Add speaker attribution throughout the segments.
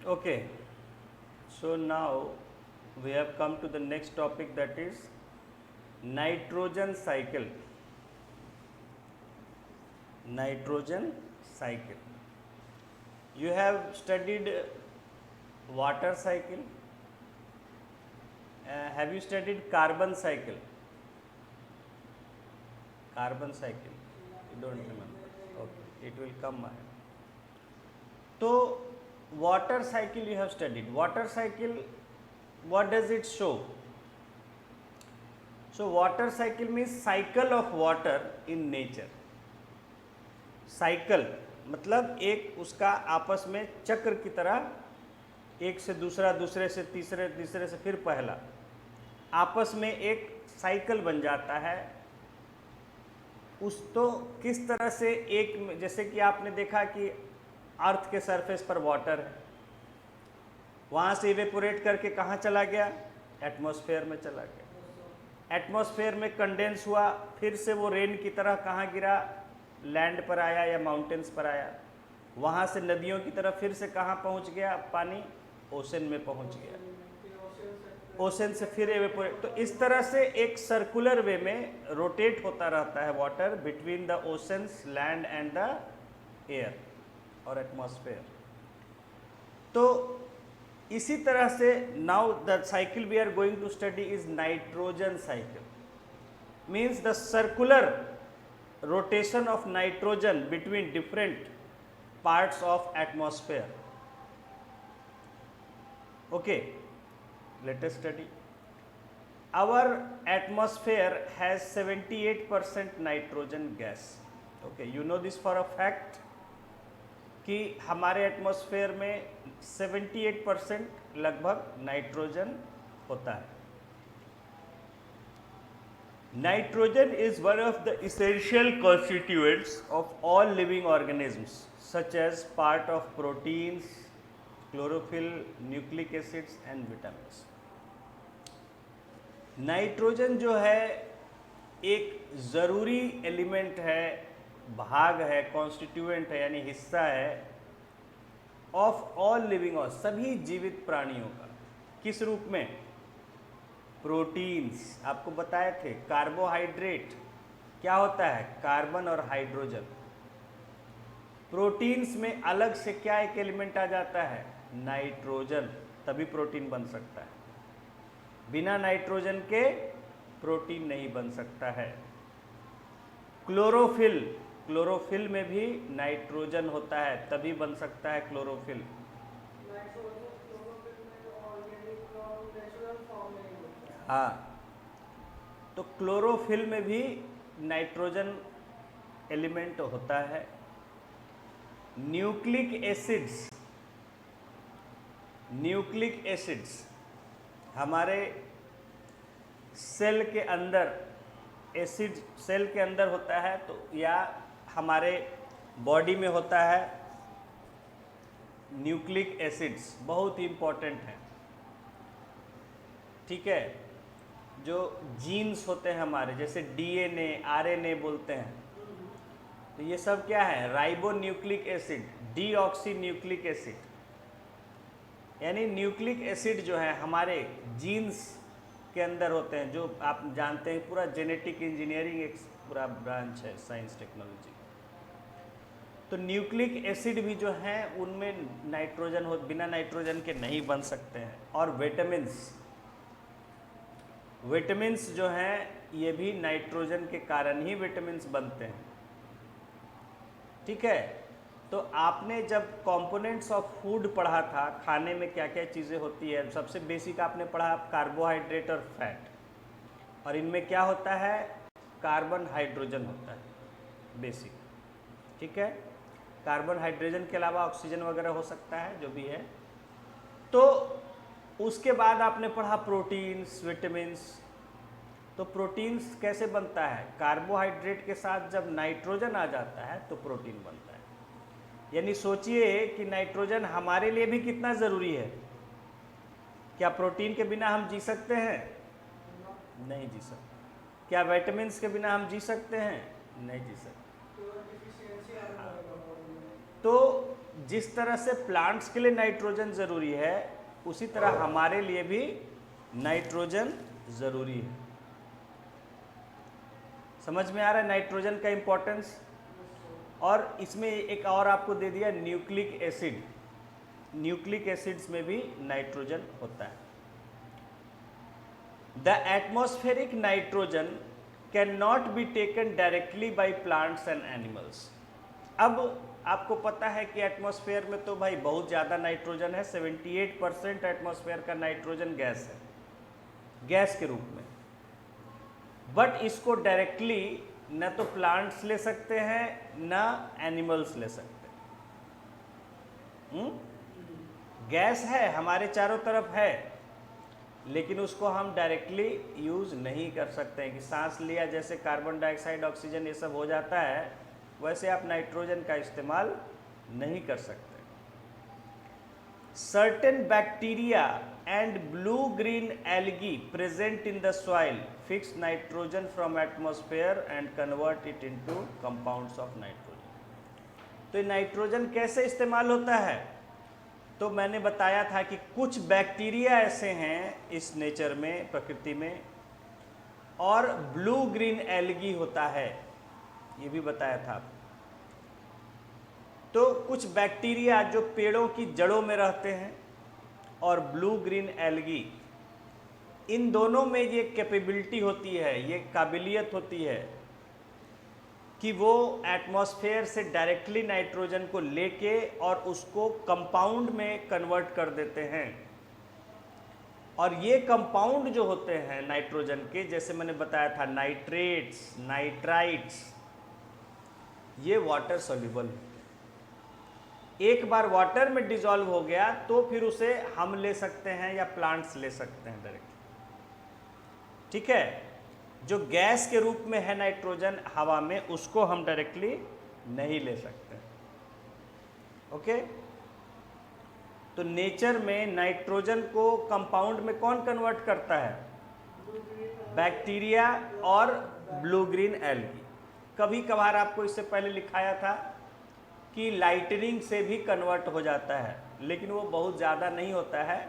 Speaker 1: Okay, so now we have come to the next topic, that is nitrogen cycle. Nitrogen cycle. You have studied water cycle. Have you studied carbon cycle? Carbon cycle. You don't remember. Okay, it will come ahead. So water cycle you have studied. Water cycle, what does it show? So water cycle means cycle of water in nature. Cycle मतलब एक उसका आपस में चक्र की तरह, एक से दूसरा, दूसरे से तीसरे, तीसरे से फिर पहला, आपस में एक साइकिल बन जाता है। उस तो किस तरह से एक, जैसे कि आपने देखा कि अर्थ के सरफेस पर वाटर है, वहाँ से इवेपोरेट करके कहाँ चला गया? एटमॉस्फेयर में चला गया। एटमॉस्फेयर में कंडेंस हुआ, फिर से वो रेन की तरह कहाँ गिरा? लैंड पर आया या माउंटेन्स पर आया। वहाँ से नदियों की तरफ फिर से कहाँ पहुँच गया? पानी ओशन में पहुँच गया। ओशन से फिर एवेपोरेट। तो इस तरह से एक सर्कुलर वे में रोटेट होता रहता है water between the oceans, land and the air और एटमॉस्फेयर। तो इसी तरह से now the cycle we are going to study is nitrogen cycle. Means the circular rotation of nitrogen between different parts of atmosphere. Okay, let us study. Our atmosphere has 78% nitrogen gas. Okay, you know this for a fact कि हमारे atmosphere में 78% लगभग nitrogen होता है। Nitrogen is one of the essential constituents of all living organisms, such as part of proteins, chlorophyll, nucleic acids and vitamins. Nitrogen जो है एक ज़रूरी एलिमेंट है, भाग है, कॉन्स्टिट्यूएंट है, यानी हिस्सा है ऑफ ऑल लिविंग और सभी जीवित प्राणियों का। किस रूप में? प्रोटीन्स। आपको बताए थे कार्बोहाइड्रेट क्या होता है? कार्बन और हाइड्रोजन। प्रोटीन्स में अलग से क्या एक एलिमेंट आ जाता है? नाइट्रोजन। तभी प्रोटीन बन सकता है। बिना नाइट्रोजन के प्रोटीन नहीं बन सकता है। क्लोरोफिल, क्लोरोफिल में भी नाइट्रोजन होता है, तभी बन सकता है क्लोरोफिल। हाँ, तो क्लोरोफिल में भी नाइट्रोजन एलिमेंट होता है। न्यूक्लिक एसिड्स, न्यूक्लिक एसिड्स हमारे सेल के अंदर, एसिड सेल के अंदर होता है, तो या हमारे बॉडी में होता है। न्यूक्लिक एसिड्स बहुत ही इम्पोर्टेंट हैं, ठीक है। जो जीन्स होते हैं हमारे, जैसे डीएनए, आरएनए बोलते हैं, तो ये सब क्या है? Ribo nucleic acid, deoxy nucleic acid, यानी न्यूक्लिक एसिड जो है हमारे जीन्स के अंदर होते हैं। जो आप जानते हैं पूरा जेनेटिक इंजीनियरिंग एक पूरा ब्रांच है साइंस टेक्नोलॉजी। तो न्यूक्लिक एसिड भी जो हैं उनमें नाइट्रोजन हो, बिना नाइट्रोजन के नहीं बन सकते हैं। और विटामिन्स, विटामिन्स जो हैं ये भी नाइट्रोजन के कारण ही विटामिन्स बनते हैं, ठीक है। तो आपने जब कंपोनेंट्स ऑफ फूड पढ़ा था, खाने में क्या क्या चीज़ें होती है, सबसे बेसिक आपने पढ़ा कार्बोहाइड्रेट और फैट, और इनमें क्या होता है? कार्बन हाइड्रोजन होता है बेसिक, ठीक है। कार्बन हाइड्रोजन के अलावा ऑक्सीजन वगैरह हो सकता है, जो भी है। तो उसके बाद आपने पढ़ा प्रोटीन्स, विटामिन्स। तो प्रोटीन्स कैसे बनता है? कार्बोहाइड्रेट के साथ जब नाइट्रोजन आ जाता है तो प्रोटीन बनता है। यानी सोचिए कि नाइट्रोजन हमारे लिए भी कितना ज़रूरी है। क्या प्रोटीन के बिना हम जी सकते हैं? नहीं जी सकते। क्या विटामिन्स के बिना हम जी सकते हैं? नहीं जी सकते। तो जिस तरह से प्लांट्स के लिए नाइट्रोजन ज़रूरी है, उसी तरह हमारे लिए भी नाइट्रोजन ज़रूरी है। समझ में आ रहा है नाइट्रोजन का इम्पोर्टेंस? और इसमें एक और आपको दे दिया न्यूक्लिक एसिड। न्यूक्लिक एसिड्स में भी नाइट्रोजन होता है। The atmospheric nitrogen can not be taken directly by plants and animals. अब आपको पता है कि एटमॉस्फेयर में तो भाई बहुत ज़्यादा नाइट्रोजन है, 78% एटमॉस्फेयर का नाइट्रोजन गैस है, गैस के रूप में। बट इसको डायरेक्टली न तो प्लांट्स ले सकते हैं न एनिमल्स ले सकते हैं। गैस है, हमारे चारों तरफ है, लेकिन उसको हम डायरेक्टली यूज़ नहीं कर सकते हैं कि सांस लिया जैसे कार्बन डाइऑक्साइड, ऑक्सीजन ये सब हो जाता है, वैसे आप नाइट्रोजन का इस्तेमाल नहीं कर सकते। Certain bacteria and blue green algae present in the soil fix nitrogen from atmosphere and convert it into compounds of nitrogen. तो नाइट्रोजन कैसे इस्तेमाल होता है? तो मैंने बताया था कि कुछ बैक्टीरिया ऐसे हैं इस नेचर में, प्रकृति में, और ब्लू ग्रीन एल्गी होता है, ये भी बताया था। तो कुछ बैक्टीरिया जो पेड़ों की जड़ों में रहते हैं और ब्लू ग्रीन एल्गी, इन दोनों में ये कैपेबिलिटी होती है, ये काबिलियत होती है कि वो एटमॉस्फेयर से डायरेक्टली नाइट्रोजन को लेके और उसको कंपाउंड में कन्वर्ट कर देते हैं। और ये कंपाउंड जो होते हैं नाइट्रोजन के, जैसे मैंने बताया था नाइट्रेट्स, नाइट्राइट्स, ये वाटर सॉल्युबल। एक बार वाटर में डिसॉल्व हो गया तो फिर उसे हम ले सकते हैं या प्लांट्स ले सकते हैं डायरेक्टली। ठीक है, जो गैस के रूप में है नाइट्रोजन हवा में, उसको हम डायरेक्टली नहीं ले सकते। ओके, तो नेचर में नाइट्रोजन को कंपाउंड में कौन कन्वर्ट करता है? बैक्टीरिया और ब्लू ग्रीन एल्गी। कभी कभार आपको इससे पहले लिखाया था कि लाइटनिंग से भी कन्वर्ट हो जाता है, लेकिन वो बहुत ज़्यादा नहीं होता है।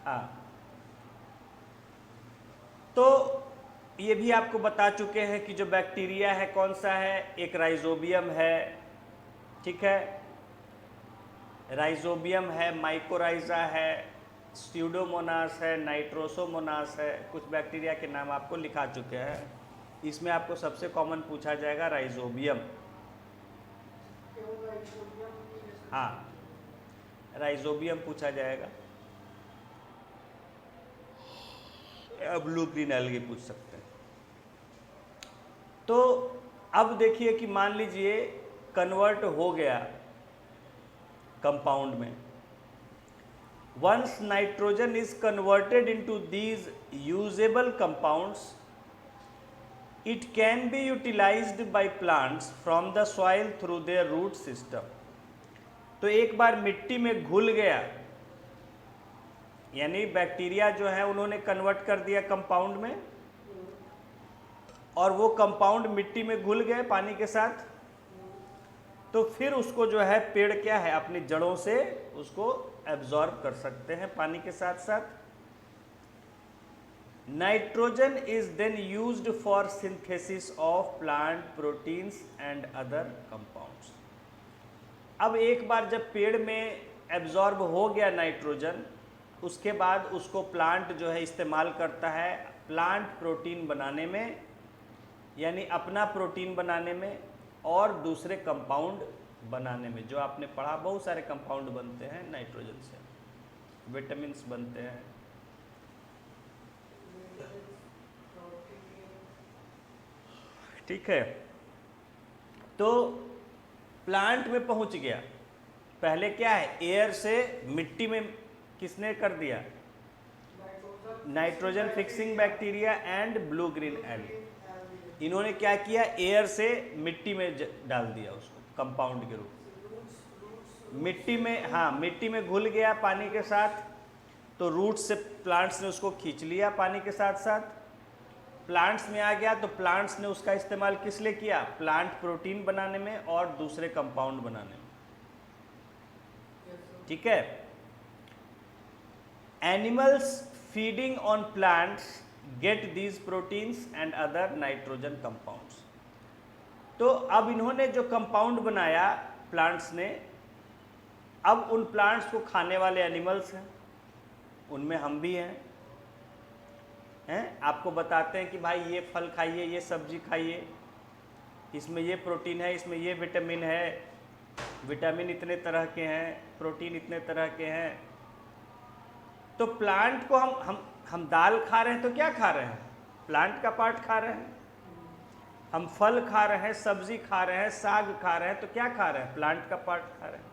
Speaker 1: हाँ, तो ये भी आपको बता चुके हैं कि जो बैक्टीरिया है कौन सा है, एक राइजोबियम है, ठीक है, राइजोबियम है, माइकोराइजा है, स्यूडोमोनास है, नाइट्रोसोमोनास है, कुछ बैक्टीरिया के नाम आपको लिखा चुके हैं। इसमें आपको सबसे कॉमन पूछा जाएगा राइजोबियम। हाँ, राइजोबियम पूछा जाएगा, ब्लू ग्रीन एल्गी पूछ सकते हैं। तो अब देखिए कि मान लीजिए कन्वर्ट हो गया कंपाउंड में। Once nitrogen is converted into these usable compounds, it can be utilized by plants from the soil through their root system. तो एक बार मिट्टी में घुल गया, यानी बैक्टीरिया जो है उन्होंने कन्वर्ट कर दिया कंपाउंड में, और वो कंपाउंड मिट्टी में घुल गए पानी के साथ, तो फिर उसको जो है पेड़ क्या है, अपनी जड़ों से उसको एब्जॉर्ब कर सकते हैं पानी के साथ साथ। Nitrogen is then used for synthesis of plant proteins and other compounds. अब एक बार जब पेड़ में एब्जॉर्ब हो गया नाइट्रोजन, उसके बाद उसको प्लांट जो है इस्तेमाल करता है प्लांट प्रोटीन बनाने में, यानी अपना प्रोटीन बनाने में और दूसरे कंपाउंड बनाने में। जो आपने पढ़ा, बहुत सारे कंपाउंड बनते हैं नाइट्रोजन से, विटामिन्स बनते हैं। ठीक है, तो प्लांट में पहुंच गया। पहले क्या है, एयर से मिट्टी में किसने कर दिया? Nitrogen fixing bacteria and blue green algae. इन्होंने क्या किया, एयर से मिट्टी में डाल दिया उसको कंपाउंड के रूप में। मिट्टी में, हाँ, मिट्टी में घुल गया पानी के साथ, तो रूट से प्लांट्स ने उसको खींच लिया पानी के साथ साथ, प्लांट्स में आ गया, तो प्लांट्स ने उसका इस्तेमाल किस लिए किया? प्लांट प्रोटीन बनाने में और दूसरे कंपाउंड बनाने में। ठीक है। Animals feeding on plants get these proteins and other nitrogen compounds. तो अब इन्होंने जो कंपाउंड बनाया प्लांट्स ने, अब उन प्लांट्स को खाने वाले एनिमल्स हैं, उनमें हम भी हैं, आपको बताते हैं कि भाई ये फल खाइए, ये सब्जी खाइए, इसमें ये प्रोटीन है, इसमें ये विटामिन है, विटामिन इतने तरह के हैं, प्रोटीन इतने तरह के हैं। तो प्लांट को हम दाल खा रहे हैं तो क्या खा रहे हैं? प्लांट का पार्ट खा रहे हैं। हम फल खा रहे हैं, सब्जी खा रहे हैं, साग खा रहे हैं तो क्या खा रहे हैं? प्लांट का पार्ट खा रहे हैं।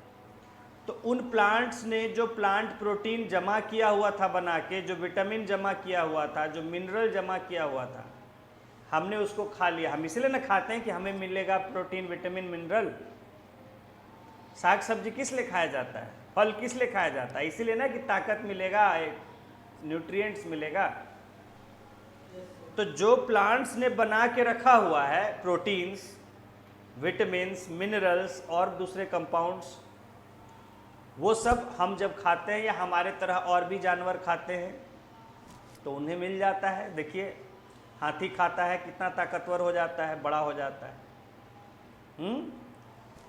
Speaker 1: तो उन प्लांट्स ने जो प्लांट प्रोटीन जमा किया हुआ था बना के, जो विटामिन जमा किया हुआ था, जो मिनरल जमा किया हुआ था, हमने उसको खा लिया। हम इसलिए ना खाते हैं कि हमें मिलेगा प्रोटीन, विटामिन, मिनरल। साग सब्जी किस लिए खाया जाता है? फल किस लिए खाया जाता है? इसीलिए ना कि ताकत मिलेगा, न्यूट्रिएंट्स मिलेगा। तो जो प्लांट्स ने बना के रखा हुआ है प्रोटीन्स, विटामिन्स, मिनरल्स और दूसरे कंपाउंड्स, वो सब हम जब खाते हैं या हमारे तरह और भी जानवर खाते हैं तो उन्हें मिल जाता है। देखिए हाथी खाता है, कितना ताकतवर हो जाता है, बड़ा हो जाता है।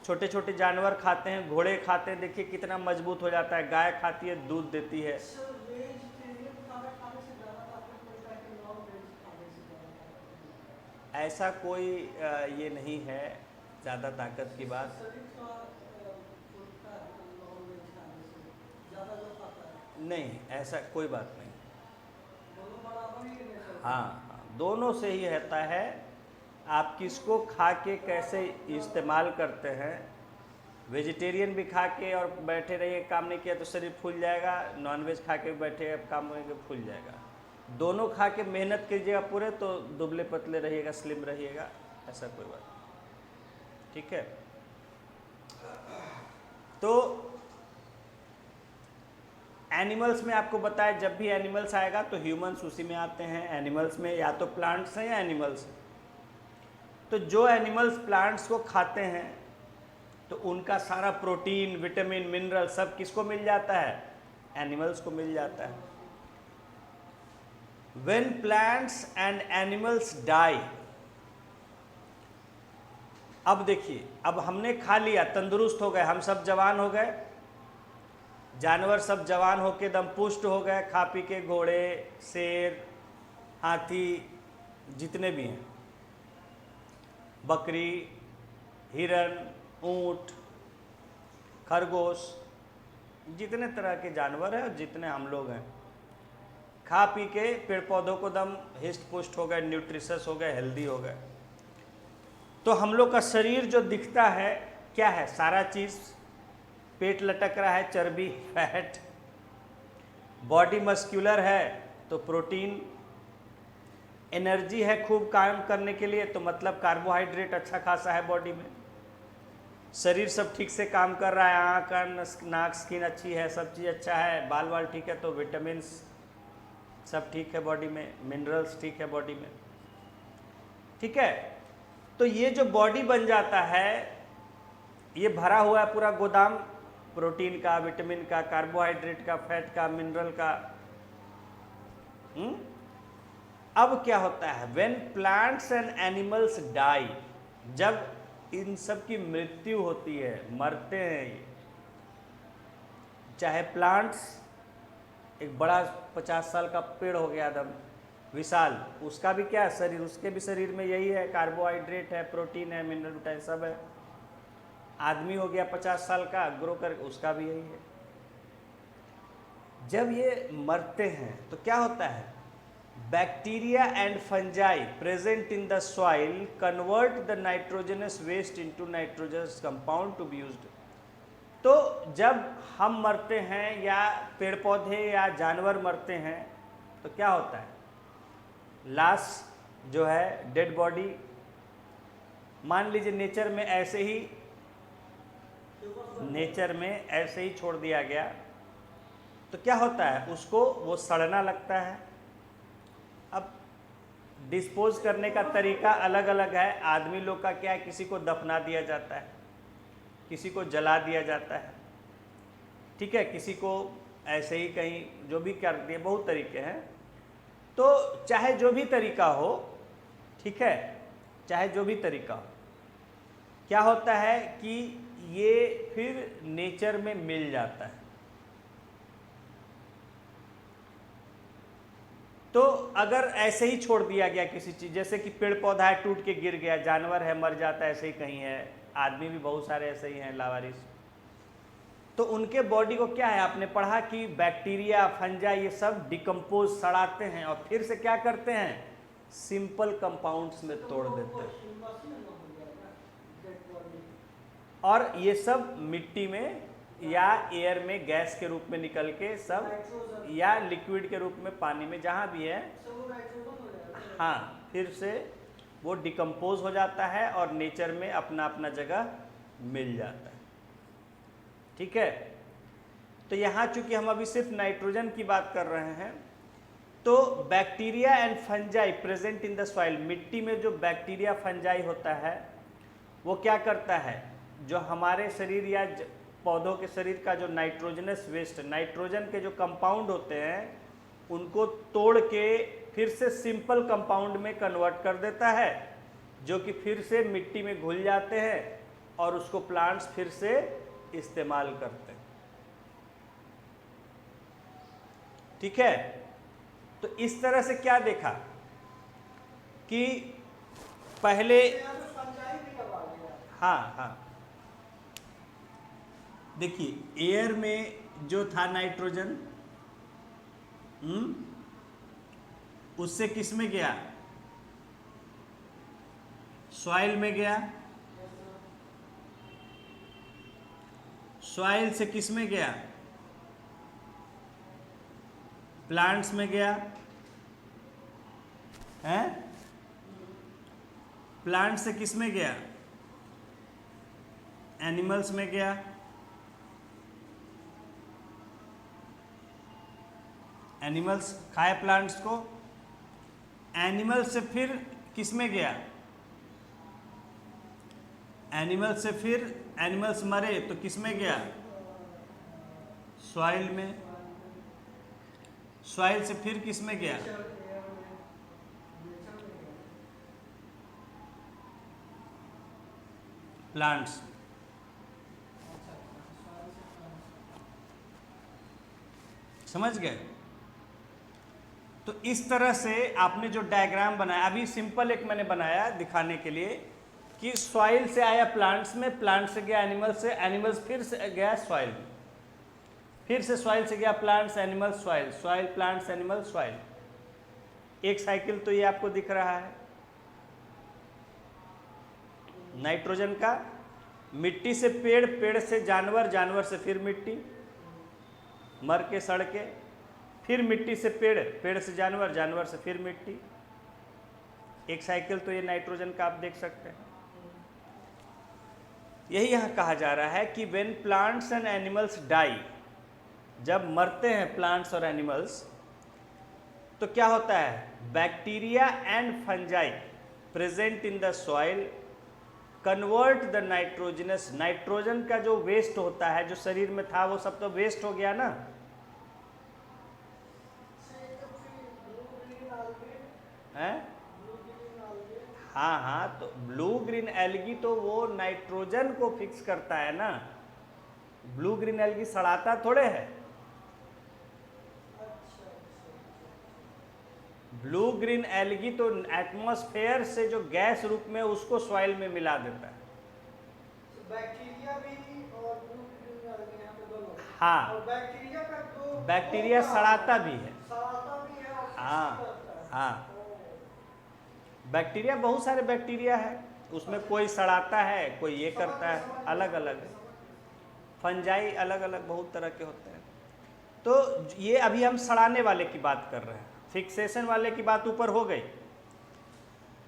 Speaker 1: छोटे छोटे जानवर खाते हैं, घोड़े खाते हैं, देखिए कितना मजबूत हो जाता है। गाय खाती है, दूध देती है। ऐसा कोई ये नहीं है ज़्यादा ताकत की बात। नहीं, ऐसा कोई बात नहीं। हाँ, दोनों से ही रहता है। आप किसको खा के कैसे इस्तेमाल करते हैं। वेजिटेरियन भी खा के और बैठे रहिए, काम नहीं किया तो शरीर फूल जाएगा। नॉनवेज खा के बैठे काम करेंगे, फूल जाएगा। दोनों खा के मेहनत कीजिएगा पूरे तो दुबले पतले रहिएगा, स्लिम रहिएगा, ऐसा कोई बात नहीं। ठीक है। तो एनिमल्स में आपको बताया, जब भी एनिमल्स आएगा तो ह्यूमंस उसी में आते हैं। एनिमल्स में या तो प्लांट्स हैं या एनिमल्स हैं। तो जो एनिमल्स प्लांट्स को खाते हैं तो उनका सारा प्रोटीन, विटामिन, मिनरल सब किसको मिल जाता है? एनिमल्स को मिल जाता है। When plants and animals die, अब देखिए, अब हमने खा लिया, तंदुरुस्त हो गए, हम सब जवान हो गए, जानवर सब जवान होके दम पुष्ट हो गए, खा पी के, घोड़े, शेर, हाथी, जितने भी हैं, बकरी, हिरन, ऊंट, खरगोश, जितने तरह के जानवर हैं और जितने हम लोग हैं, खा पी के पेड़ पौधों को दम हिस्ट पुष्ट हो गए, न्यूट्रिशस हो गए, हेल्दी हो गए। तो हम लोग का शरीर जो दिखता है क्या है? सारा चीज़, पेट लटक रहा है, चर्बी, फैट, बॉडी मस्क्यूलर है तो प्रोटीन, एनर्जी है खूब काम करने के लिए तो मतलब कार्बोहाइड्रेट अच्छा खासा है बॉडी में, शरीर सब ठीक से काम कर रहा है, आँख, कान, नाक, स्किन अच्छी है, सब चीज़ अच्छा है, बाल बाल ठीक है तो विटामिन्स सब ठीक है बॉडी में, मिनरल्स ठीक है बॉडी में। ठीक है। तो ये जो बॉडी बन जाता है, ये भरा हुआ है पूरा गोदाम प्रोटीन का, विटामिन का, कार्बोहाइड्रेट का, फैट का, मिनरल का। अब क्या होता है? When plants and animals die, जब इन सब की मृत्यु होती है, मरते हैं ये, चाहे प्लांट्स एक बड़ा 50 साल का पेड़ हो गया एकदम विशाल, उसका भी क्या है शरीर, उसके भी शरीर में यही है, कार्बोहाइड्रेट है, प्रोटीन है, मिनरल, विटामिन सब है। आदमी हो गया 50 साल का, ग्रो कर, उसका भी यही है। जब ये मरते हैं तो क्या होता है? Bacteria and fungi present in the soil convert the nitrogenous waste into nitrogenous compound to be used. तो जब हम मरते हैं या पेड़ पौधे या जानवर मरते हैं तो क्या होता है? लाश जो है, डेड बॉडी, मान लीजिए नेचर में ऐसे ही छोड़ दिया गया तो क्या होता है? उसको वो सड़ना लगता है। अब डिस्पोज करने का तरीका अलग अलग है। आदमी लोग का क्या है, किसी को दफना दिया जाता है, किसी को जला दिया जाता है, ठीक है, किसी को ऐसे ही कहीं जो भी कर दिए, बहुत तरीके हैं। तो चाहे जो भी तरीका हो, ठीक है, चाहे जो भी तरीका हो, क्या होता है कि ये फिर नेचर में मिल जाता है। तो अगर ऐसे ही छोड़ दिया गया किसी चीज़, जैसे कि पेड़ पौधा है टूट के गिर गया, जानवर है मर जाता है, ऐसे ही कहीं है, आदमी भी बहुत सारे ऐसे ही हैं लावारिस, तो उनके बॉडी को क्या है, आपने पढ़ा कि बैक्टीरिया फंजाई ये सब डिकम्पोज सड़ाते हैं और फिर से क्या करते हैं, सिंपल कंपाउंड्स में तोड़ देते हैं, और ये सब मिट्टी में या एयर में गैस के रूप में निकल के सब, या लिक्विड के रूप में पानी में, जहाँ भी है, हाँ, फिर से वो डिकम्पोज हो जाता है और नेचर में अपना अपना जगह मिल जाता है। ठीक है, तो यहाँ चूंकि हम अभी सिर्फ नाइट्रोजन की बात कर रहे हैं, तो bacteria and fungi present in the soil, मिट्टी में जो बैक्टीरिया फंजाई होता है वो क्या करता है, जो हमारे शरीर या पौधों के शरीर का जो नाइट्रोजनस वेस्ट, नाइट्रोजन के जो कंपाउंड होते हैं उनको तोड़ के फिर से सिंपल कंपाउंड में कन्वर्ट कर देता है, जो कि फिर से मिट्टी में घुल जाते हैं और उसको प्लांट्स फिर से इस्तेमाल करते हैं। ठीक है, तो इस तरह से क्या देखा कि पहले, हाँ, देखिए एयर में जो था नाइट्रोजन, उससे किस में गया, सॉइल में गया, सॉइल से किस में गया, प्लांट्स में गया, हैं, प्लांट से किस में गया, एनिमल्स में गया, एनिमल्स खाए प्लांट्स को, एनिमल्स से फिर किस में गया, एनिमल्स से फिर एनिमल्स मरे तो किस में गया, सॉइल में, सॉइल से फिर किस में गया, प्लांट्स। समझ गए? तो इस तरह से आपने जो डायग्राम बनाया, अभी सिंपल एक मैंने बनाया दिखाने के लिए कि सॉइल से आया प्लांट्स में, प्लांट से गया एनिमल्स से, एनिमल्स फिर से गया सॉइल में, फिर से सॉइल से गया plants, animals, soil, soil, plants, animals, soil. एक साइकिल तो ये आपको दिख रहा है नाइट्रोजन का, मिट्टी से पेड़, पेड़ से जानवर, जानवर से फिर मिट्टी, मर के सड़ के, फिर मिट्टी से पेड़, पेड़ से जानवर, जानवर से फिर मिट्टी। एक साइकिल तो ये नाइट्रोजन का आप देख सकते हैं। यही यहाँ कहा जा रहा है कि when plants and animals die, जब मरते हैं प्लांट्स और एनिमल्स तो क्या होता है, bacteria and fungi present in the soil convert the nitrogenous, nitrogen का जो वेस्ट होता है, जो शरीर में था वो सब तो वेस्ट हो गया ना, हैं? हाँ, तो ब्लू ग्रीन एल्गी तो वो नाइट्रोजन को फिक्स करता है ना, ब्लू ग्रीन एल्गी सड़ाता थोड़े है। ब्लू ग्रीन एल्गी तो एटमॉस्फेयर से जो गैस रूप में उसको सॉइल में मिला देता है।
Speaker 2: बैक्टीरिया भी और ब्लू ग्रीन एल्गी यहाँ पे दोनों।
Speaker 1: हाँ,
Speaker 2: और बैक्टीरिया का तो
Speaker 1: बैक्टीरिया सड़ाता भी है।
Speaker 2: सड़ाता भी है और
Speaker 1: हाँ, बैक्टीरिया बहुत सारे बैक्टीरिया है, उसमें कोई सड़ाता है, कोई ये करता है, अलग अलग है। फंजाई अलग अलग बहुत तरह के होते हैं। तो ये अभी हम सड़ाने वाले की बात कर रहे हैं, फिक्सेशन वाले की बात ऊपर हो गई।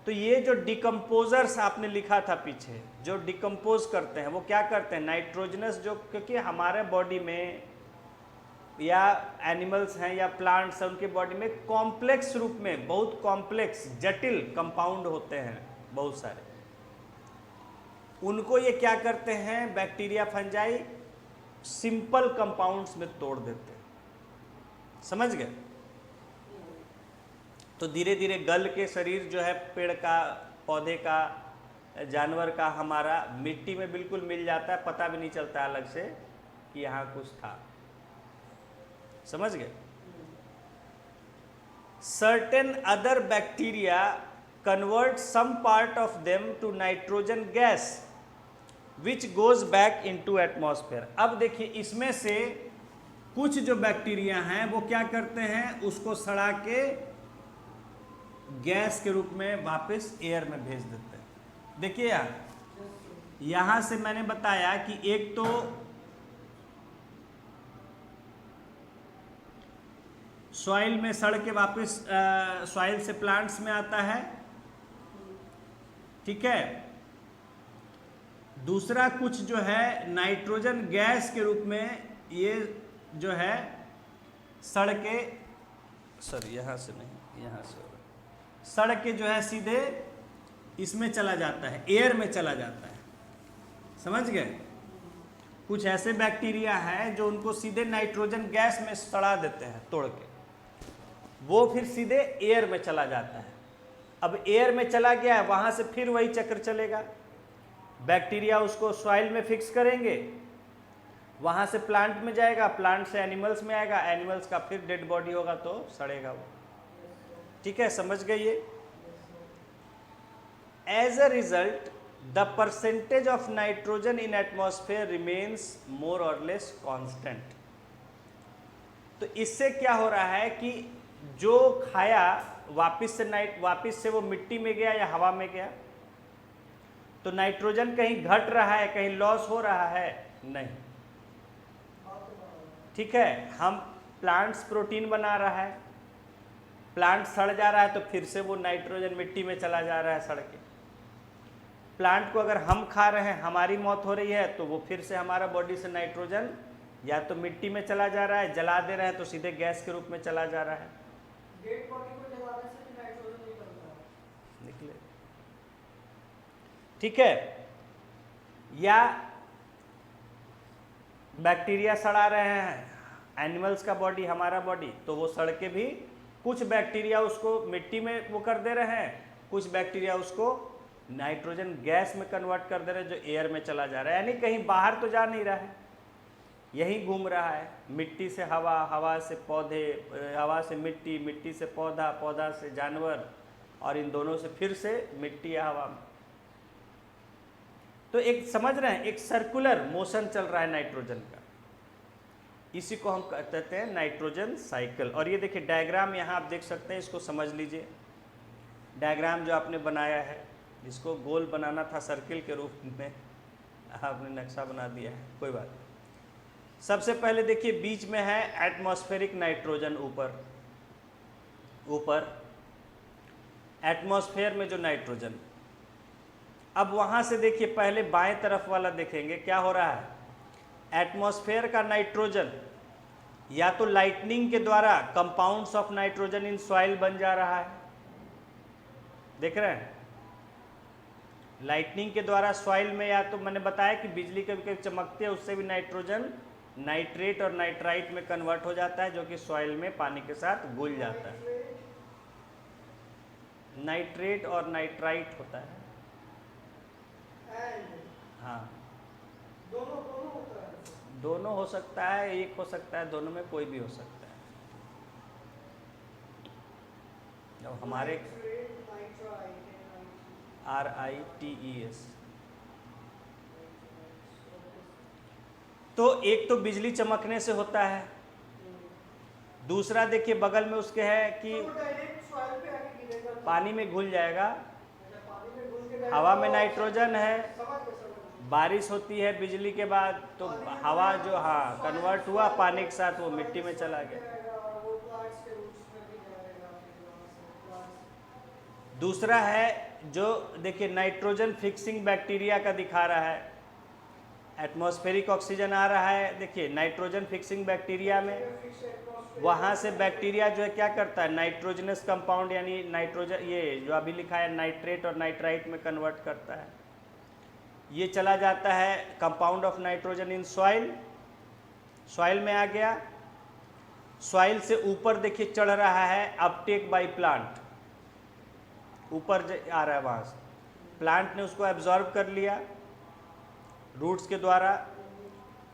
Speaker 1: तो ये जो डिकम्पोजर्स आपने लिखा था पीछे, जो डिकम्पोज करते हैं वो क्या करते हैं, नाइट्रोजनस जो, क्योंकि हमारे बॉडी में या एनिमल्स हैं या प्लांट्स हैं, उनके बॉडी में कॉम्प्लेक्स रूप में, बहुत कॉम्प्लेक्स जटिल कंपाउंड होते हैं बहुत सारे, उनको ये क्या करते हैं, बैक्टीरिया फंजाई सिंपल कंपाउंड्स में तोड़ देते हैं। समझ गए? तो धीरे धीरे गल के शरीर जो है पेड़ का, पौधे का, जानवर का हमारा मिट्टी में बिल्कुल मिल जाता है, पता भी नहीं चलता अलग से कि यहाँ कुछ था। समझ गए? Certain other bacteria convert some part of them to nitrogen gas which goes back into atmosphere. अब देखिए इसमें से कुछ जो बैक्टीरिया हैं वो क्या करते हैं, उसको सड़ा के गैस के रूप में वापस एयर में भेज देते हैं। देखिए यार, यहां से मैंने बताया कि एक तो सॉइल में सड़ के वापस सॉइल से प्लांट्स में आता है, ठीक है। दूसरा कुछ जो है नाइट्रोजन गैस के रूप में ये जो है सड़ के, सॉरी यहाँ से नहीं, यहाँ से सड़ के जो है सीधे इसमें चला जाता है, एयर में चला जाता है। समझ गए? कुछ ऐसे बैक्टीरिया हैं जो उनको सीधे नाइट्रोजन गैस में सड़ा देते हैं तोड़ के, वो फिर सीधे एयर में चला जाता है। अब एयर में चला गया है, वहां से फिर वही चक्र चलेगा। बैक्टीरिया उसको सॉइल में फिक्स करेंगे, वहां से प्लांट में जाएगा, प्लांट से एनिमल्स में आएगा, एनिमल्स का फिर डेड बॉडी होगा तो सड़ेगा वो। ठीक है, समझ गए ये? As a result the percentage of nitrogen in atmosphere remains more और लेस कांस्टेंट। तो इससे क्या हो रहा है कि जो खाया वापिस से वो मिट्टी में गया या हवा में गया, तो नाइट्रोजन कहीं घट रहा है, कहीं लॉस हो रहा है? नहीं। ठीक है, हम प्लांट्स प्रोटीन बना रहा है, प्लांट सड़ जा रहा है तो फिर से वो नाइट्रोजन मिट्टी में चला जा रहा है सड़ के। प्लांट को अगर हम खा रहे हैं, हमारी मौत हो रही है, तो वो फिर से हमारा बॉडी से नाइट्रोजन या तो मिट्टी में चला जा रहा है, जला दे रहे हैं तो सीधे गैस के रूप में चला जा रहा है।
Speaker 2: डेड बॉडी को जलाने से भी नाइट्रोजन निकलता है,
Speaker 1: निकले। ठीक है, या बैक्टीरिया सड़ा रहे हैं एनिमल्स का बॉडी, हमारा बॉडी, तो वो सड़ के भी कुछ बैक्टीरिया उसको मिट्टी में वो कर दे रहे हैं, कुछ बैक्टीरिया उसको नाइट्रोजन गैस में कन्वर्ट कर दे रहे हैं, जो एयर में चला जा रहा है। यानी कहीं बाहर तो जा नहीं रहा है, यही घूम रहा है। मिट्टी से हवा, हवा से पौधे, हवा से मिट्टी, मिट्टी से पौधा, पौधा से जानवर, और इन दोनों से फिर से मिट्टी या हवा में। तो एक समझ रहे हैं, एक सर्कुलर मोशन चल रहा है नाइट्रोजन का। इसी को हम कहते हैं नाइट्रोजन साइकिल। और ये देखिए डायग्राम यहाँ आप देख सकते हैं, इसको समझ लीजिए। डायग्राम जो आपने बनाया है, इसको गोल बनाना था सर्किल के रूप में, आपने नक्शा बना दिया है, कोई बात नहीं। सबसे पहले देखिए बीच में है एटमॉस्फेरिक नाइट्रोजन, ऊपर एटमॉस्फेयर में जो नाइट्रोजन। अब वहाँ से देखिए पहले बाएं तरफ वाला देखेंगे क्या हो रहा है। एटमॉस्फेयर का नाइट्रोजन या तो लाइटनिंग के द्वारा compounds of nitrogen in soil बन जा रहा है, देख रहे हैं। लाइटनिंग के द्वारा सॉइल में, या तो मैंने बताया कि बिजली कभी कभी चमकती है, उससे भी नाइट्रोजन नाइट्रेट और नाइट्राइट में कन्वर्ट हो जाता है, जो कि सॉइल में पानी के साथ घुल जाता है। नाइट्रेट और नाइट्राइट होता है, हाँ दोनों हो सकता है, एक हो सकता है, दोनों में कोई भी हो सकता है। जब हमारे RITES, तो एक तो बिजली चमकने से होता है, दूसरा देखिए बगल में उसके है कि पानी में घुल जाएगा। हवा में नाइट्रोजन है, बारिश होती है बिजली के बाद, तो हवा जो कन्वर्ट हुआ पानी के साथ, वो मिट्टी में चला गया। दूसरा है जो देखिए नाइट्रोजन फिक्सिंग बैक्टीरिया का दिखा रहा है। एटमॉस्फेरिक ऑक्सीजन आ रहा है, देखिए नाइट्रोजन फिक्सिंग बैक्टीरिया में, वहाँ से बैक्टीरिया जो है क्या करता है, नाइट्रोजनस कंपाउंड यानी नाइट्रोजन, ये जो अभी लिखा है नाइट्रेट और नाइट्राइट में कन्वर्ट करता है। ये चला जाता है compound of nitrogen in soil, soil में आ गया, सॉइल से ऊपर देखिए चढ़ रहा है अपटेक बाय प्लांट, ऊपर आ रहा है, वहाँ से प्लांट ने उसको एब्जॉर्ब कर लिया रूट्स के द्वारा,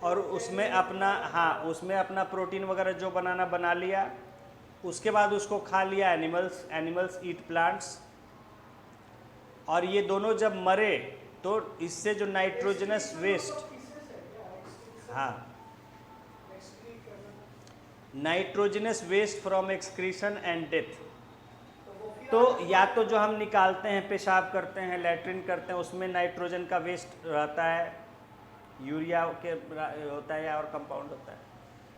Speaker 1: और उसमें अपना, हाँ, उसमें अपना प्रोटीन वगैरह जो बनाना बना लिया, उसके बाद उसको खा लिया एनिमल्स, एनिमल्स ईट प्लांट्स, और ये दोनों जब मरे तो इससे जो नाइट्रोजनस वेस्ट, हाँ, nitrogenous waste from excretion and death, तो या तो जो हम निकालते हैं, पेशाब करते हैं, लैट्रिन करते हैं, उसमें नाइट्रोजन का वेस्ट रहता है, यूरिया के होता है या और कंपाउंड होता है,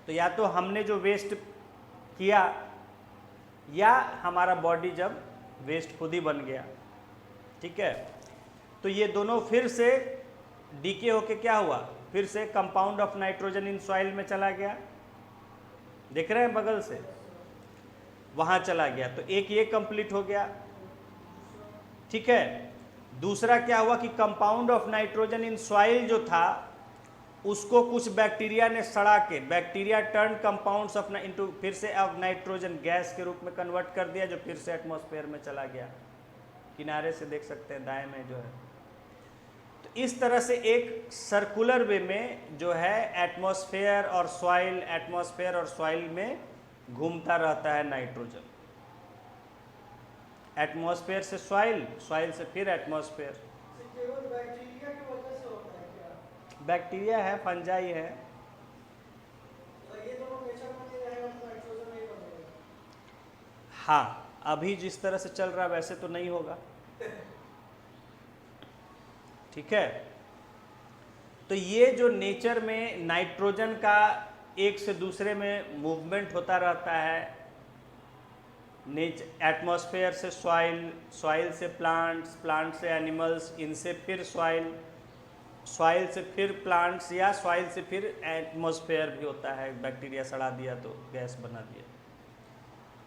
Speaker 1: तो या तो हमने जो वेस्ट किया या हमारा बॉडी जब वेस्ट खुद ही बन गया, ठीक है। तो ये दोनों फिर से डीके होके क्या हुआ, फिर से compound of nitrogen in soil में चला गया, देख रहे हैं बगल से, वहां चला गया, तो एक ये कंप्लीट हो गया, ठीक है। दूसरा क्या हुआ कि compound of nitrogen in soil जो था उसको कुछ बैक्टीरिया ने सड़ा के, bacteria turn compounds of into, फिर से अब नाइट्रोजन गैस के रूप में कन्वर्ट कर दिया, जो फिर से एटमॉस्फेयर में चला गया, किनारे से देख सकते हैं दाएं में जो है। तो इस तरह से एक सर्कुलर वे में जो है एटमॉस्फेयर और सॉइल, एटमॉस्फेयर और सॉइल में घूमता रहता है नाइट्रोजन, एटमॉस्फेयर से सॉइल, सॉइल से फिर एटमॉस्फेयर।
Speaker 2: केवल बैक्टीरिया की वजह से होता है क्या?
Speaker 1: बैक्टीरिया है, फंजाई है,
Speaker 2: तो ये दोनों नेचर में नहीं रहेगा तो नाइट्रोजन नहीं बनेगा।
Speaker 1: हाँ, अभी जिस तरह से चल रहा है वैसे तो नहीं होगा, ठीक है। तो ये जो नेचर में नाइट्रोजन का एक से दूसरे में मूवमेंट होता रहता है, एटमॉस्फेयर से सॉइल, सॉइल से प्लांट्स, प्लांट से एनिमल्स, इनसे फिर सॉइल, सॉइल से फिर प्लांट्स, या सॉइल से फिर एटमॉस्फेयर भी होता है, बैक्टीरिया सड़ा दिया तो गैस बना दिया।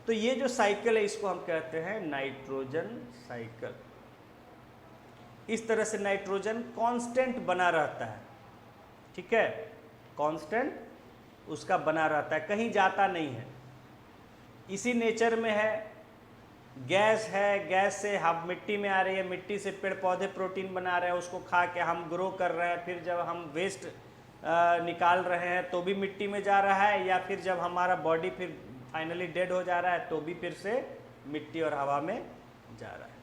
Speaker 1: तो ये जो साइकिल है इसको हम कहते हैं नाइट्रोजन साइकिल। इस तरह से नाइट्रोजन कांस्टेंट बना रहता है, ठीक है, कांस्टेंट उसका बना रहता है, कहीं जाता नहीं है, इसी नेचर में है। गैस है, गैस से हम मिट्टी में आ रही है, मिट्टी से पेड़ पौधे प्रोटीन बना रहे हैं, उसको खा के हम ग्रो कर रहे हैं, फिर जब हम वेस्ट निकाल रहे हैं तो भी मिट्टी में जा रहा है, या फिर जब हमारा बॉडी फिर फाइनली डेड हो जा रहा है तो भी फिर से मिट्टी और हवा में जा रहा है।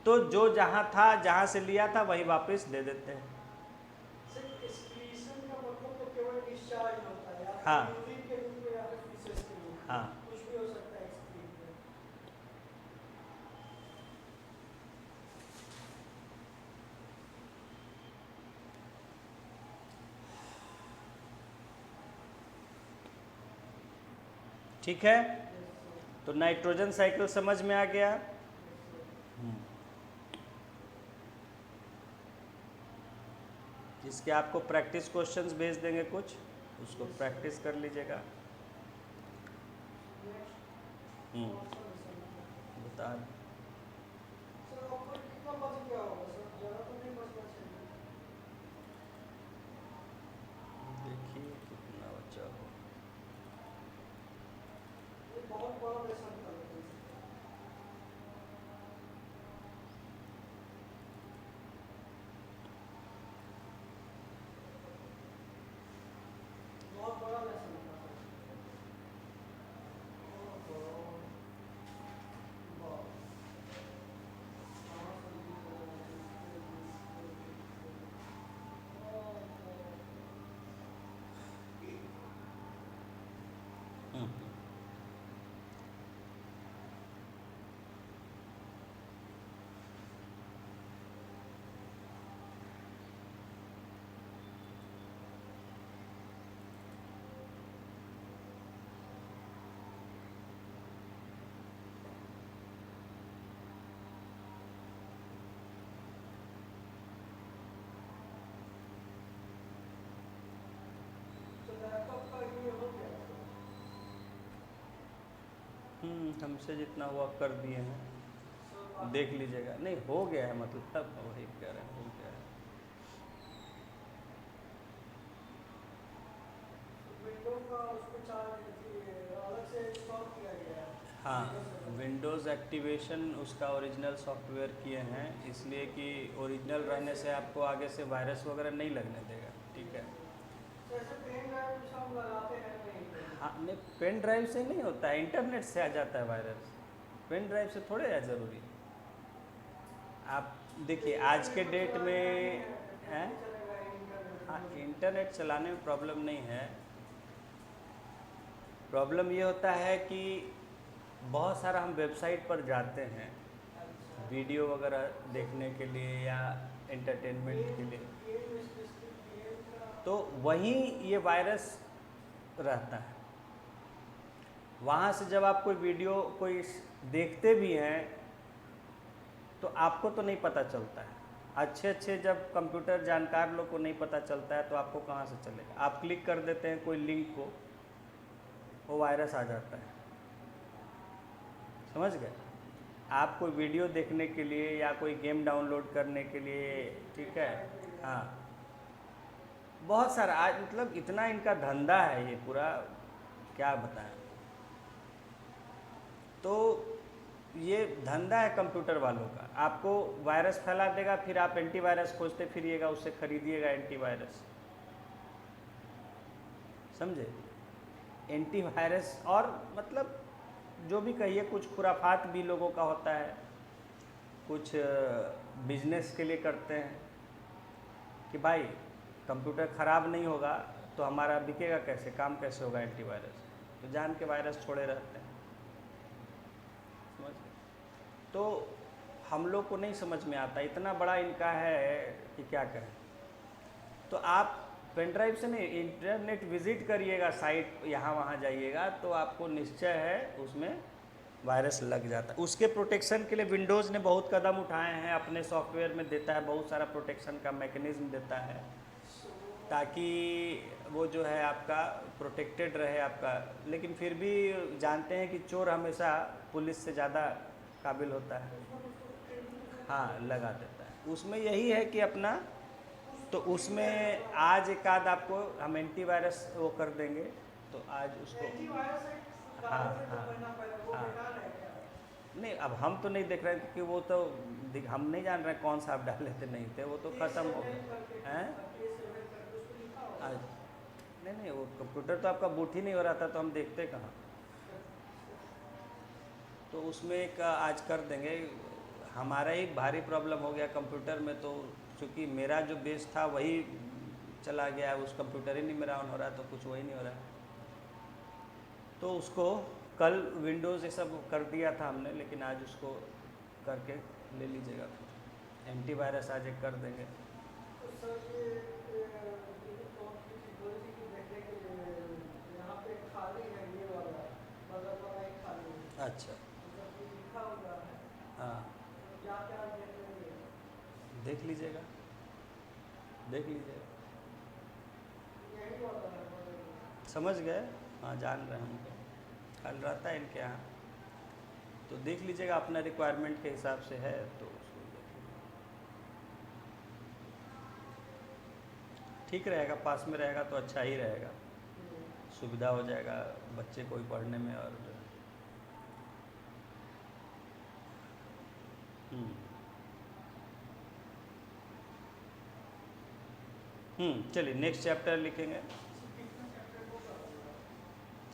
Speaker 1: तो जो जहाँ था, जहाँ से लिया था वही वापस दे देते हैं।
Speaker 2: सिर्फ एक्सक्रीशन का मतलब तो केवल डिस्चार्ज होता है, या
Speaker 1: हाँ।
Speaker 2: यूरिन के रूप में या फिर फीसेस के रूप में,
Speaker 1: हाँ।
Speaker 2: कुछ भी हो सकता है एक्सक्रीट में।
Speaker 1: ठीक है, तो नाइट्रोजन साइकिल समझ में आ गया। इसके आपको प्रैक्टिस क्वेश्चंस भेज देंगे कुछ, उसको प्रैक्टिस कर लीजिएगा। बता
Speaker 2: सर आपको कितना बच गया होगा सर? ज़्यादा तो नहीं बचना चाहिए।
Speaker 1: देखिए कितना बचा हो।
Speaker 2: ये बहुत बड़ा लेसन था लेकिन। बहुत बड़ा लेसन था सर।
Speaker 1: हमसे जितना हुआ कर दिए हैं, देख लीजिएगा। नहीं हो गया है, मतलब वही कह रहे हैं, हो गया है। हाँ, विंडोज़ एक्टिवेशन उसका ओरिजिनल सॉफ्टवेयर किए हैं, इसलिए कि ओरिजिनल रहने से आपको आगे से वायरस वगैरह नहीं लगने देगा। ठीक है।
Speaker 2: तो ऐसे पेन ड्राइव जो हम लगाते हैं कहीं पे,
Speaker 1: हाँ, नहीं, पेन ड्राइव से नहीं होता है, इंटरनेट से आ जाता है वायरस। पेन ड्राइव से थोड़े है ज़रूरी। आप देखिए आज के डेट में हैं,
Speaker 2: चलेगा इंटरनेट।
Speaker 1: हाँ, इंटरनेट चलाने में प्रॉब्लम नहीं है। प्रॉब्लम ये होता है कि बहुत सारा हम वेबसाइट पर जाते हैं वीडियो वगैरह देखने के लिए या एंटरटेनमेंट के लिए, तो वहीं ये वायरस रहता है। वहाँ से जब आप कोई वीडियो कोई देखते भी हैं तो आपको तो नहीं पता चलता है। अच्छे अच्छे जब कंप्यूटर जानकार लोग को नहीं पता चलता है तो आपको कहाँ से चलेगा। आप क्लिक कर देते हैं कोई लिंक को, वो वायरस आ जाता है। समझ गए। आप कोई वीडियो देखने के लिए या कोई गेम डाउनलोड करने के लिए, ठीक है, हाँ, बहुत सारा आज मतलब इतना इनका धंधा है ये पूरा, क्या बताएं। तो ये धंधा है कंप्यूटर वालों का, आपको वायरस फैला देगा, फिर आप एंटीवायरस खोजते फिरिएगा, उससे खरीदिएगा एंटीवायरस। समझे। एंटीवायरस और मतलब जो भी कहिए, कुछ खुराफात भी लोगों का होता है, कुछ बिजनेस के लिए करते हैं कि भाई कंप्यूटर ख़राब नहीं होगा तो हमारा बिकेगा कैसे, काम कैसे होगा एंटीवायरस, तो जान के वायरस छोड़े रहते हैं। समझ। तो हम लोग को नहीं समझ में आता, इतना बड़ा इनका है कि क्या कहें। तो आप पेन ड्राइव से नहीं, इंटरनेट विज़िट करिएगा, साइट यहाँ वहाँ जाइएगा तो आपको निश्चय है उसमें वायरस लग जाता है। उसके प्रोटेक्शन के लिए विंडोज़ ने बहुत कदम उठाए हैं, अपने सॉफ्टवेयर में देता है, बहुत सारा प्रोटेक्शन का मैकेनिज़्म देता है ताकि वो जो है आपका प्रोटेक्टेड रहे आपका। लेकिन फिर भी जानते हैं कि चोर हमेशा पुलिस से ज़्यादा काबिल होता है। हाँ, लगा देता है। उसमें यही है कि अपना, तो उसमें आज एक आध आपको हम एंटीवायरस वो कर देंगे, तो आज उसको,
Speaker 2: एंटीवायरस एक
Speaker 1: हाँ
Speaker 2: डालने से
Speaker 1: हाँ
Speaker 2: समझना पड़ेगा, वो
Speaker 1: हाँ,
Speaker 2: बेकार है क्या?
Speaker 1: नहीं अब हम तो नहीं देख रहे हैं क्योंकि वो तो हम नहीं जान रहे हैं कौन सा आप डाले थे नहीं थे, वो तो ख़त्म हो गया हैं। आज नहीं नहीं, वो कंप्यूटर तो आपका बूट ही नहीं हो रहा था तो हम देखते कहाँ। तो उसमें एक आज कर देंगे। हमारा ही भारी प्रॉब्लम हो गया कंप्यूटर में, तो चूँकि मेरा जो बेस था वही चला गया, उस कंप्यूटर ही नहीं मेरा ऑन हो रहा, तो कुछ वही नहीं हो रहा। तो उसको कल विंडोज़ ये सब कर दिया था हमने, लेकिन आज उसको करके ले लीजिएगा, फिर एंटीवायरस आज एक कर देंगे।
Speaker 2: तो सर ये कौन सी चीज़ बोली थी कि देखने के लिए यहाँ पे खाली है ये वाला, बगल वाला एक खाली है,
Speaker 1: अच्छा,
Speaker 2: मतलब ये लिखा हुआ है,
Speaker 1: हाँ,
Speaker 2: तो जाके आप देख लेंगे,
Speaker 1: देख लीजिएगा, देख लीजिएगा।
Speaker 2: यही वाला है बगल
Speaker 1: समझ गए। हाँ, जान रहे हैं हमको, हल रहता है इनके यहाँ, तो देख लीजिएगा अपना रिक्वायरमेंट के हिसाब से है तो उसको देख लीजिएगा। ठीक रहेगा, पास में रहेगा तो अच्छा ही रहेगा, सुविधा हो जाएगा बच्चे को भी पढ़ने में। और चलिए नेक्स्ट चैप्टर लिखेंगे।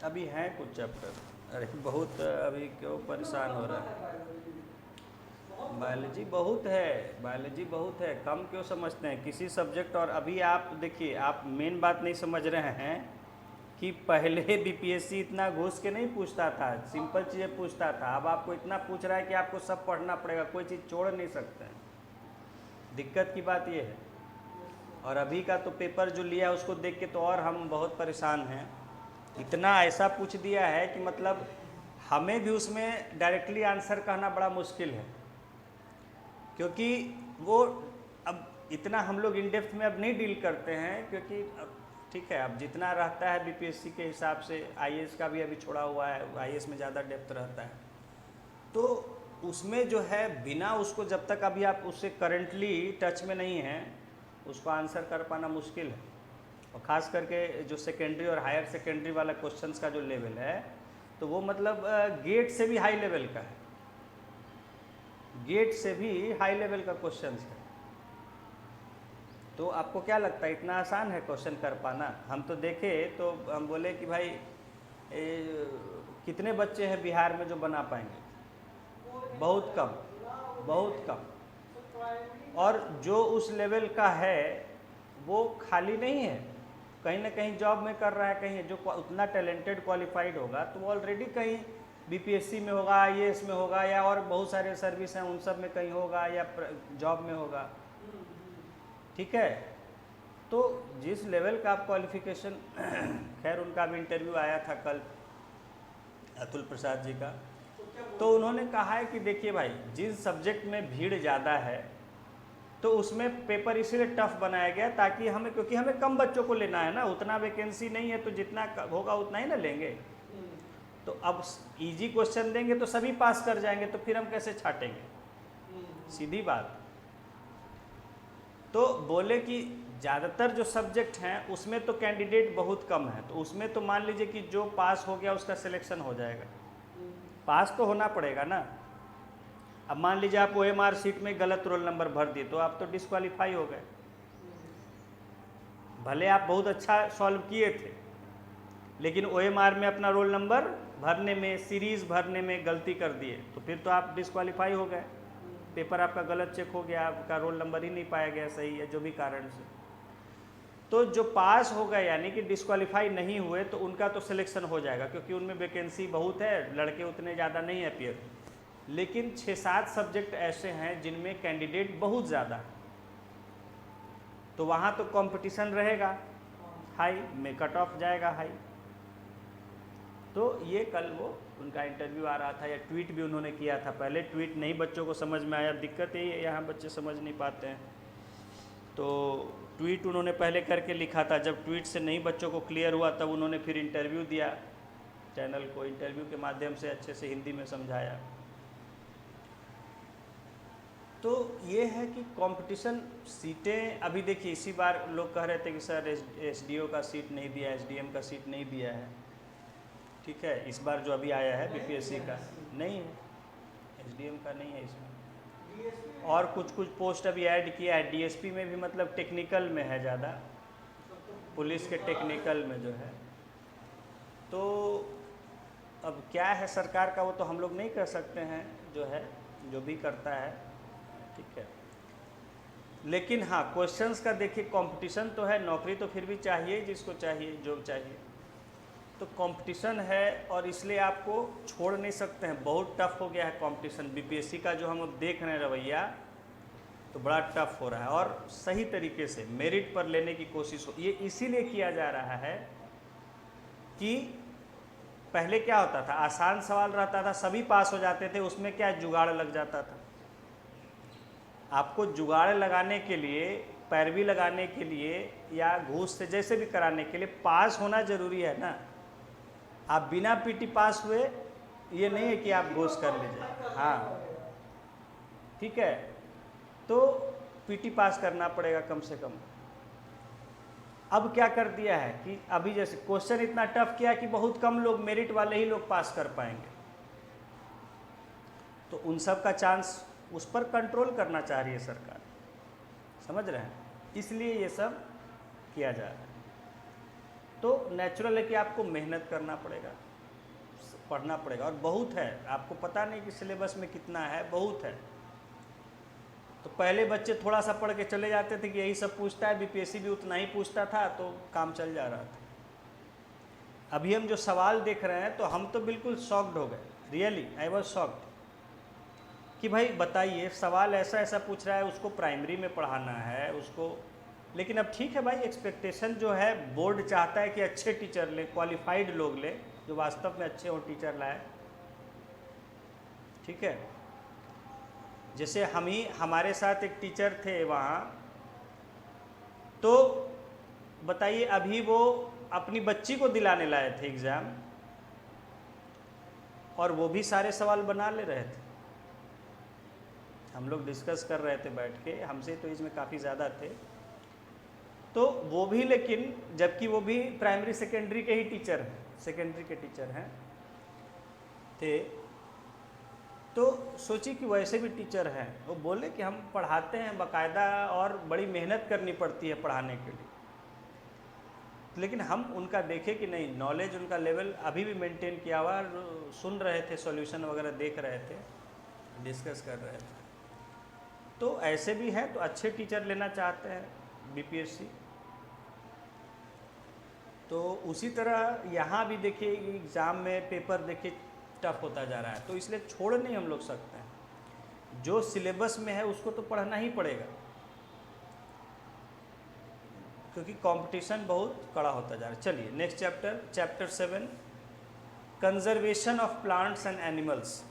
Speaker 1: अभी हैं कुछ चैप्टर, अरे बहुत, अभी क्यों परेशान हो रहा है। बायोलॉजी बहुत है, बायोलॉजी बहुत है, कम क्यों समझते हैं किसी सब्जेक्ट। और अभी आप देखिए, आप मेन बात नहीं समझ रहे हैं कि पहले बीपीएससी इतना घुस के नहीं पूछता था, सिंपल चीज़ें पूछता था। अब आपको इतना पूछ रहा है कि आपको सब पढ़ना पड़ेगा, कोई चीज़ छोड़ नहीं सकते हैं। दिक्कत की बात ये है। और अभी का तो पेपर जो लिया है उसको देख के तो और हम बहुत परेशान हैं। इतना ऐसा पूछ दिया है कि मतलब हमें भी उसमें डायरेक्टली आंसर कहना बड़ा मुश्किल है, क्योंकि वो अब इतना हम लोग इन डेप्थ में अब नहीं डील करते हैं, क्योंकि अब ठीक है, अब जितना रहता है बीपीएससी के हिसाब से, आईएएस का भी अभी छोड़ा हुआ है, आईएएस में ज़्यादा डेप्थ रहता है। तो उसमें जो है बिना उसको, जब तक अभी आप उससे करंटली टच में नहीं हैं, उसको आंसर कर पाना मुश्किल है। और ख़ास करके जो सेकेंडरी और हायर सेकेंडरी वाला क्वेश्चंस का जो लेवल है तो वो मतलब गेट से भी हाई लेवल का है, गेट से भी हाई लेवल का क्वेश्चन है। तो आपको क्या लगता है इतना आसान है क्वेश्चन कर पाना? हम तो देखे तो हम बोले कि भाई कितने बच्चे हैं बिहार में जो बना पाएंगे? बहुत कम, बहुत कम। और जो उस लेवल का है वो खाली नहीं है, कहीं ना कहीं जॉब में कर रहा है, कहीं जो उतना टैलेंटेड क्वालिफाइड होगा तो वो ऑलरेडी कहीं बीपीएससी में होगा, आईएएस में होगा, या और बहुत सारे सर्विस हैं उन सब में कहीं होगा, या जॉब में होगा। ठीक है, तो जिस लेवल का आप क्वालिफिकेशन खैर उनका भी इंटरव्यू आया था कल, अतुल प्रसाद जी का, तो उन्होंने कहा है कि देखिए भाई जिस सब्जेक्ट में भीड़ ज़्यादा है तो उसमें पेपर इसीलिए टफ बनाया गया ताकि हमें, क्योंकि हमें कम बच्चों को लेना है ना, उतना वैकेंसी नहीं है तो जितना होगा उतना ही ना लेंगे। तो अब इजी क्वेश्चन देंगे तो सभी पास कर जाएंगे, तो फिर हम कैसे छाटेंगे? सीधी बात। तो बोले कि ज़्यादातर जो सब्जेक्ट हैं उसमें तो कैंडिडेट बहुत कम है, तो उसमें तो मान लीजिए कि जो पास हो गया उसका सिलेक्शन हो जाएगा, पास तो होना पड़ेगा ना। अब मान लीजिए आप ओएमआर सीट में गलत रोल नंबर भर दिए तो आप तो डिस्क्वालीफाई हो गए, भले आप बहुत अच्छा सॉल्व किए थे लेकिन ओएमआर में अपना रोल नंबर भरने में, सीरीज़ भरने में गलती कर दिए तो फिर तो आप डिस्क्वालीफाई हो गए, पेपर आपका गलत चेक हो गया, आपका रोल नंबर ही नहीं पाया गया सही है जो भी कारण से। तो जो पास हो गए यानी कि डिस्क्वालीफाई नहीं हुए तो उनका तो सिलेक्शन हो जाएगा, क्योंकि उनमें वैकेंसी बहुत है, लड़के उतने ज़्यादा नहीं है पेयर। लेकिन 6-7 सब्जेक्ट ऐसे हैं जिनमें कैंडिडेट बहुत ज़्यादा, तो वहाँ तो कंपटीशन रहेगा हाई, में कट ऑफ जाएगा हाई। तो ये कल वो उनका इंटरव्यू आ रहा था, या ट्वीट भी उन्होंने किया था। पहले ट्वीट नहीं बच्चों को समझ में आया, दिक्कत यही है यहाँ बच्चे समझ नहीं पाते हैं, तो ट्वीट उन्होंने पहले करके लिखा था। जब ट्वीट से नहीं बच्चों को क्लियर हुआ तब उन्होंने फिर इंटरव्यू दिया, चैनल को इंटरव्यू के माध्यम से अच्छे से हिंदी में समझाया। तो ये है कि कंपटीशन सीटें, अभी देखिए इसी बार लोग कह रहे थे कि सर एसडीओ का सीट नहीं दिया, एसडीएम का सीट नहीं दिया है। ठीक है, इस बार जो अभी आया है बीपीएससी का नहीं है, एसडीएम का नहीं है इसमें, और कुछ कुछ पोस्ट अभी ऐड किया है डीएसपी में भी, मतलब टेक्निकल में है ज़्यादा, पुलिस के टेक्निकल में जो है। तो अब क्या है सरकार का वो तो हम लोग नहीं कर सकते हैं, जो है जो भी करता है। ठीक है, लेकिन हाँ क्वेश्चंस का देखिए कंपटीशन तो है, नौकरी तो फिर भी चाहिए जिसको चाहिए, जो चाहिए, तो कंपटीशन है और इसलिए आपको छोड़ नहीं सकते हैं। बहुत टफ हो गया है कंपटीशन, बीपीएससी का जो हम अब देख रहे हैं रवैया तो बड़ा टफ हो रहा है, और सही तरीके से मेरिट पर लेने की कोशिश हो, ये इसीलिए किया जा रहा है कि पहले क्या होता था, आसान सवाल रहता था, सभी पास हो जाते थे, उसमें क्या जुगाड़ लग जाता था। आपको जुगाड़ लगाने के लिए, पैरवी लगाने के लिए, या घूस से जैसे भी कराने के लिए पास होना जरूरी है ना। आप बिना पीटी पास हुए ये नहीं है कि आप घूस कर लीजिए, हाँ ठीक है, तो पीटी पास करना पड़ेगा कम से कम। अब क्या कर दिया है कि अभी जैसे क्वेश्चन इतना टफ किया कि बहुत कम लोग, मेरिट वाले ही लोग पास कर पाएंगे, तो उन सब का चांस, उस पर कंट्रोल करना चाह रही है सरकार, समझ रहे हैं, इसलिए ये सब किया जा रहा है। तो नेचुरल है कि आपको मेहनत करना पड़ेगा, पढ़ना पड़ेगा, और बहुत है, आपको पता नहीं कि सिलेबस में कितना है, बहुत है। तो पहले बच्चे थोड़ा सा पढ़ के चले जाते थे कि यही सब पूछता है, बीपीएससी भी उतना ही पूछता था, तो काम चल जा रहा था। अभी हम जो सवाल देख रहे हैं तो हम तो बिल्कुल शॉक्ड हो गए, रियली आई वॉज शॉक्ड कि भाई बताइए सवाल ऐसा ऐसा पूछ रहा है, उसको प्राइमरी में पढ़ाना है उसको। लेकिन अब ठीक है भाई, एक्सपेक्टेशन जो है, बोर्ड चाहता है कि अच्छे टीचर ले, क्वालिफाइड लोग ले, जो वास्तव में अच्छे हो टीचर लाए। ठीक है, जैसे हमारे साथ एक टीचर थे वहाँ, तो बताइए अभी वो अपनी बच्ची को दिलाने लाए थे एग्ज़ाम, और वो भी सारे सवाल बना ले रहे थे। हम लोग डिस्कस कर रहे थे बैठ के, हमसे तो इसमें काफ़ी ज़्यादा थे, तो वो भी, लेकिन जबकि वो भी प्राइमरी सेकेंडरी के ही टीचर हैं, सेकेंडरी के टीचर हैं, थे, तो सोची कि वैसे भी टीचर हैं, वो बोले कि हम पढ़ाते हैं बाकायदा और बड़ी मेहनत करनी पड़ती है पढ़ाने के लिए, लेकिन हम उनका देखे कि नहीं, नॉलेज उनका लेवल अभी भी मेंटेन किया हुआ, और सुन रहे थे, सॉल्यूशन वगैरह देख रहे थे, डिस्कस कर रहे थे। तो ऐसे भी हैं, तो अच्छे टीचर लेना चाहते हैं बीपीएससी। तो उसी तरह यहाँ भी देखिए एग्ज़ाम में पेपर देखिए टफ होता जा रहा है, तो इसलिए छोड़ नहीं हम लोग सकते हैं, जो सिलेबस में है उसको तो पढ़ना ही पड़ेगा, क्योंकि कंपटीशन बहुत कड़ा होता जा रहा है। चलिए next chapter, chapter 7, conservation of plants and animals.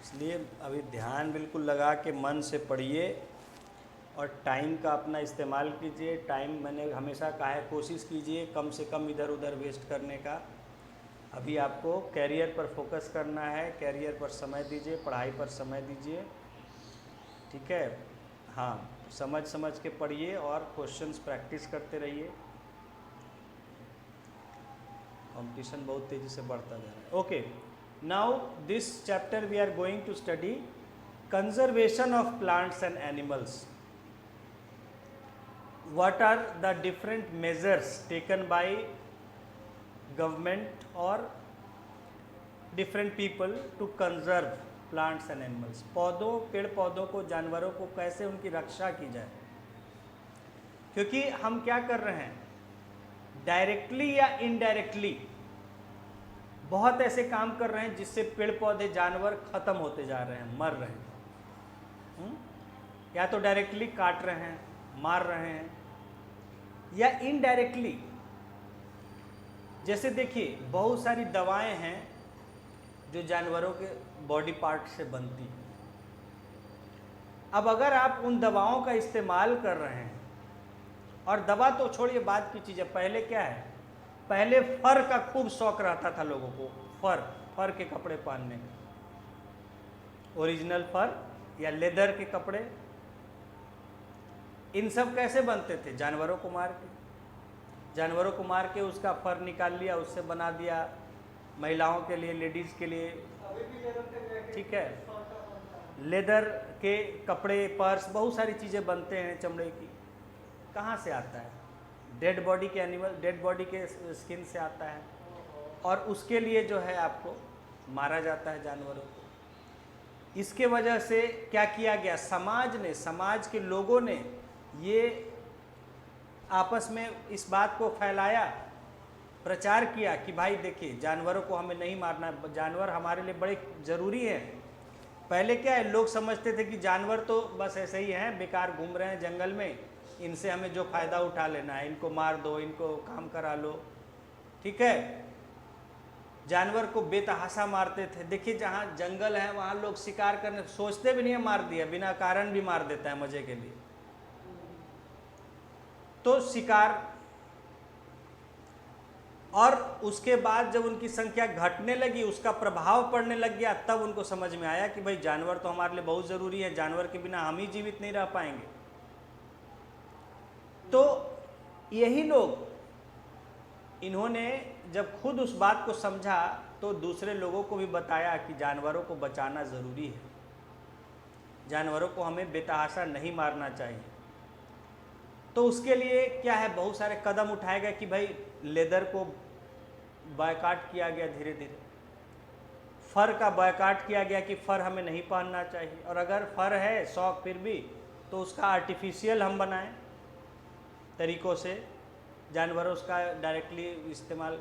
Speaker 1: इसलिए अभी ध्यान बिल्कुल लगा के मन से पढ़िए और टाइम का अपना इस्तेमाल कीजिए। टाइम मैंने हमेशा कहा है, कोशिश कीजिए कम से कम इधर उधर वेस्ट करने का। अभी आपको कैरियर पर फोकस करना है, कैरियर पर समय दीजिए, पढ़ाई पर समय दीजिए, ठीक है। हाँ, समझ समझ के पढ़िए और क्वेश्चंस प्रैक्टिस करते रहिए। कंपटीशन बहुत तेज़ी से बढ़ता जा रहा है। Okay, now this chapter we are going to study conservation of plants and animals. What are the different measures taken by government or different people to conserve plants and animals? पौधों, पेड़ पौधों को, जानवरों को कैसे उनकी रक्षा की जाए, क्योंकि हम क्या कर रहे हैं, डायरेक्टली या इनडायरेक्टली बहुत ऐसे काम कर रहे हैं जिससे पेड़ पौधे जानवर खत्म होते जा रहे हैं, मर रहे हैं। या तो डायरेक्टली काट रहे हैं, मार रहे हैं, या इनडायरेक्टली। जैसे देखिए बहुत सारी दवाएं हैं जो जानवरों के बॉडी पार्ट से बनती हैं। अब अगर आप उन दवाओं का इस्तेमाल कर रहे हैं, और दवा तो छोड़िए बात की चीज़ है, पहले क्या है, पहले फर का खूब शौक रहता था लोगों को, फर के कपड़े पहनने का, ओरिजिनल फर या लेदर के कपड़े। इन सब कैसे बनते थे, जानवरों को मार के, जानवरों को मार के उसका फर निकाल लिया, उससे बना दिया महिलाओं के लिए, लेडीज़ के लिए, ठीक है। लेदर के कपड़े, पर्स, बहुत सारी चीज़ें बनते हैं चमड़े की। कहाँ से आता है, डेड बॉडी के एनिमल, डेड बॉडी के स्किन से आता है, और उसके लिए जो है आपको मारा जाता है जानवरों को। इसके वजह से क्या किया गया, समाज ने, समाज के लोगों ने ये आपस में इस बात को फैलाया, प्रचार किया कि भाई देखिए जानवरों को हमें नहीं मारना, जानवर हमारे लिए बड़े ज़रूरी हैं। पहले क्या है, लोग समझते थे कि जानवर तो बस ऐसे ही हैं, बेकार घूम रहे हैं जंगल में, इनसे हमें जो फ़ायदा उठा लेना है, इनको मार दो, इनको काम करा लो, ठीक है। जानवर को बेतहाशा मारते थे। देखिए जहाँ जंगल है वहाँ लोग शिकार करने सोचते भी नहीं है, मार दिया, बिना कारण भी मार देता है मज़े के लिए। तो शिकार, और उसके बाद जब उनकी संख्या घटने लगी, उसका प्रभाव पड़ने लग गया, तब उनको समझ में आया कि भाई जानवर तो हमारे लिए बहुत ज़रूरी है, जानवर के बिना हम ही जीवित नहीं रह पाएंगे। तो यही लोग, इन्होंने जब खुद उस बात को समझा तो दूसरे लोगों को भी बताया कि जानवरों को बचाना ज़रूरी है, जानवरों को हमें बेतहाशा नहीं मारना चाहिए। तो उसके लिए क्या है, बहुत सारे कदम उठाए गए कि भाई लेदर को बायकाट किया गया, धीरे धीरे फर का बायकाट किया गया कि फर हमें नहीं पहनना चाहिए, और अगर फर है शौक फिर भी, तो उसका आर्टिफिशियल हम बनाएं तरीक़ों से, जानवरों उसका डायरेक्टली इस्तेमाल।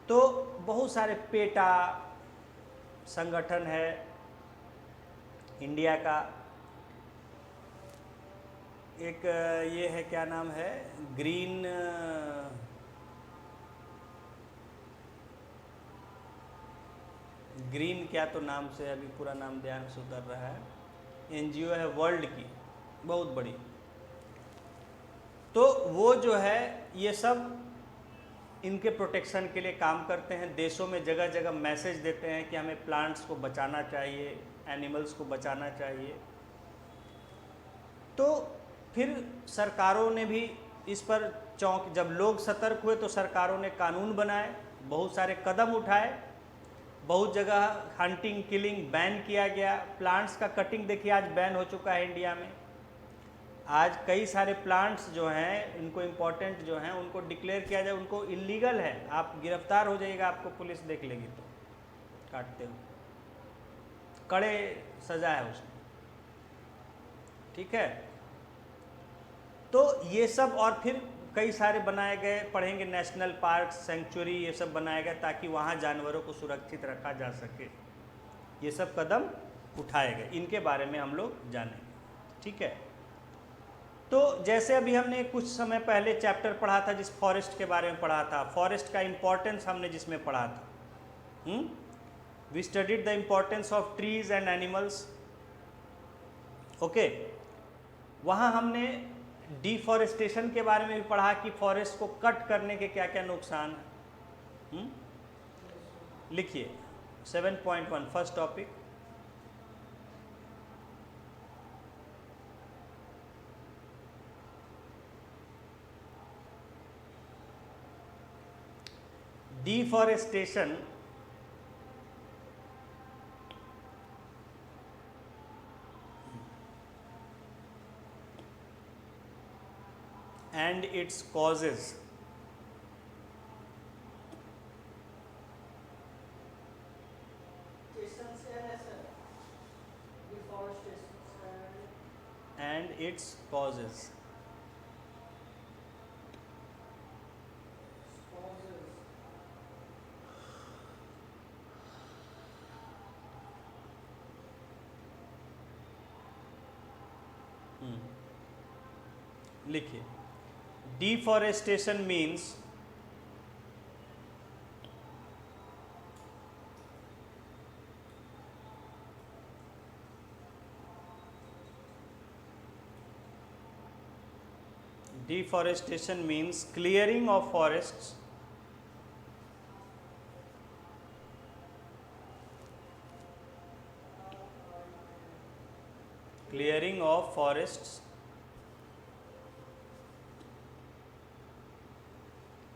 Speaker 1: तो बहुत सारे पेटा संगठन है इंडिया का, एक ये है, क्या नाम है, ग्रीन ग्रीन क्या तो नाम से, अभी पूरा नाम ध्यान से उतर रहा है, एनजीओ है वर्ल्ड की, बहुत बड़ी। तो वो जो है ये सब इनके प्रोटेक्शन के लिए काम करते हैं। देशों में जगह जगह मैसेज देते हैं कि हमें प्लांट्स को बचाना चाहिए, एनिमल्स को बचाना चाहिए। तो फिर सरकारों ने भी इस पर जब लोग सतर्क हुए तो सरकारों ने कानून बनाए, बहुत सारे कदम उठाए, बहुत जगह हंटिंग किलिंग बैन किया गया। प्लांट्स का कटिंग देखिए आज बैन हो चुका है इंडिया में। आज कई सारे प्लांट्स जो हैं, इनको इम्पोर्टेंट जो हैं, उनको डिक्लेयर किया जाए, उनको इलीगल है, आप गिरफ्तार हो जाइएगा, आपको पुलिस देख लेगी तो काटते हो, कड़े सजा है उसमें, ठीक है। तो ये सब और फिर कई सारे बनाए गए, पढ़ेंगे, नेशनल पार्क, सेंचुरी, ये सब बनाए गए ताकि वहाँ जानवरों को सुरक्षित रखा जा सके। ये सब कदम उठाए गए, इनके बारे में हम लोग जानेंगे, ठीक है। तो जैसे अभी हमने कुछ समय पहले चैप्टर पढ़ा था जिस फॉरेस्ट के बारे में पढ़ा था, फॉरेस्ट का इम्पोर्टेंस हमने जिसमें पढ़ा था, we studied the importance of trees and animals, okay. वहाँ हमने डिफॉरेस्टेशन के बारे में भी पढ़ा कि फॉरेस्ट को कट करने के क्या क्या नुकसान हैं। लिखिए 7.1 first topic, deforestation and its causes. And its causes. लिखिए, deforestation means clearing of forests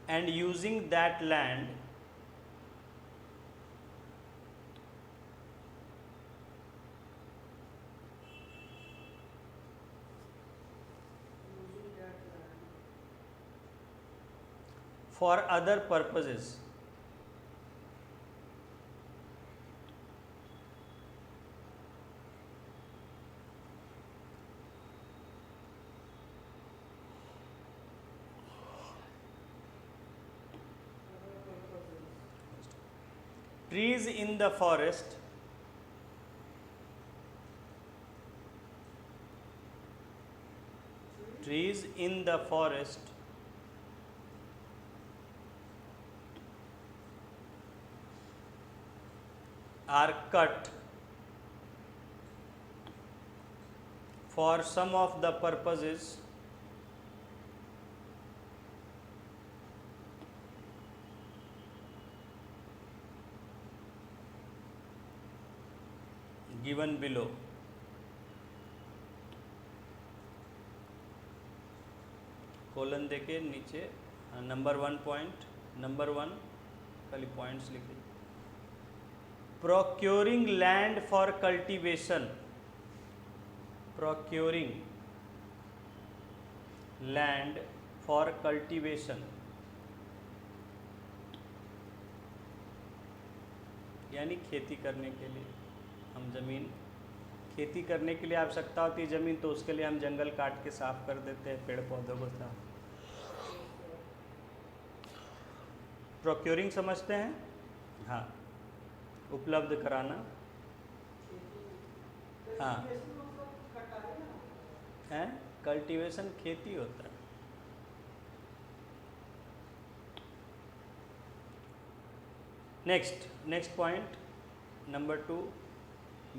Speaker 1: and using that land for other purposes. Trees in the forest are cut for some of the purposes given below. Colon देके नीचे number 1 point, number 1 खाली points लिखिए। Procuring land for cultivation, procuring land for cultivation यानी खेती करने के लिए। हम ज़मीन खेती करने के लिए आवश्यकता होती है ज़मीन, तो उसके लिए हम जंगल काट के साफ कर देते हैं, पेड़ पौधों को साफ। प्रोक्योरिंग समझते हैं? हाँ, उपलब्ध कराना। हाँ, हैं कल्टीवेशन खेती होता है। Next point number 2,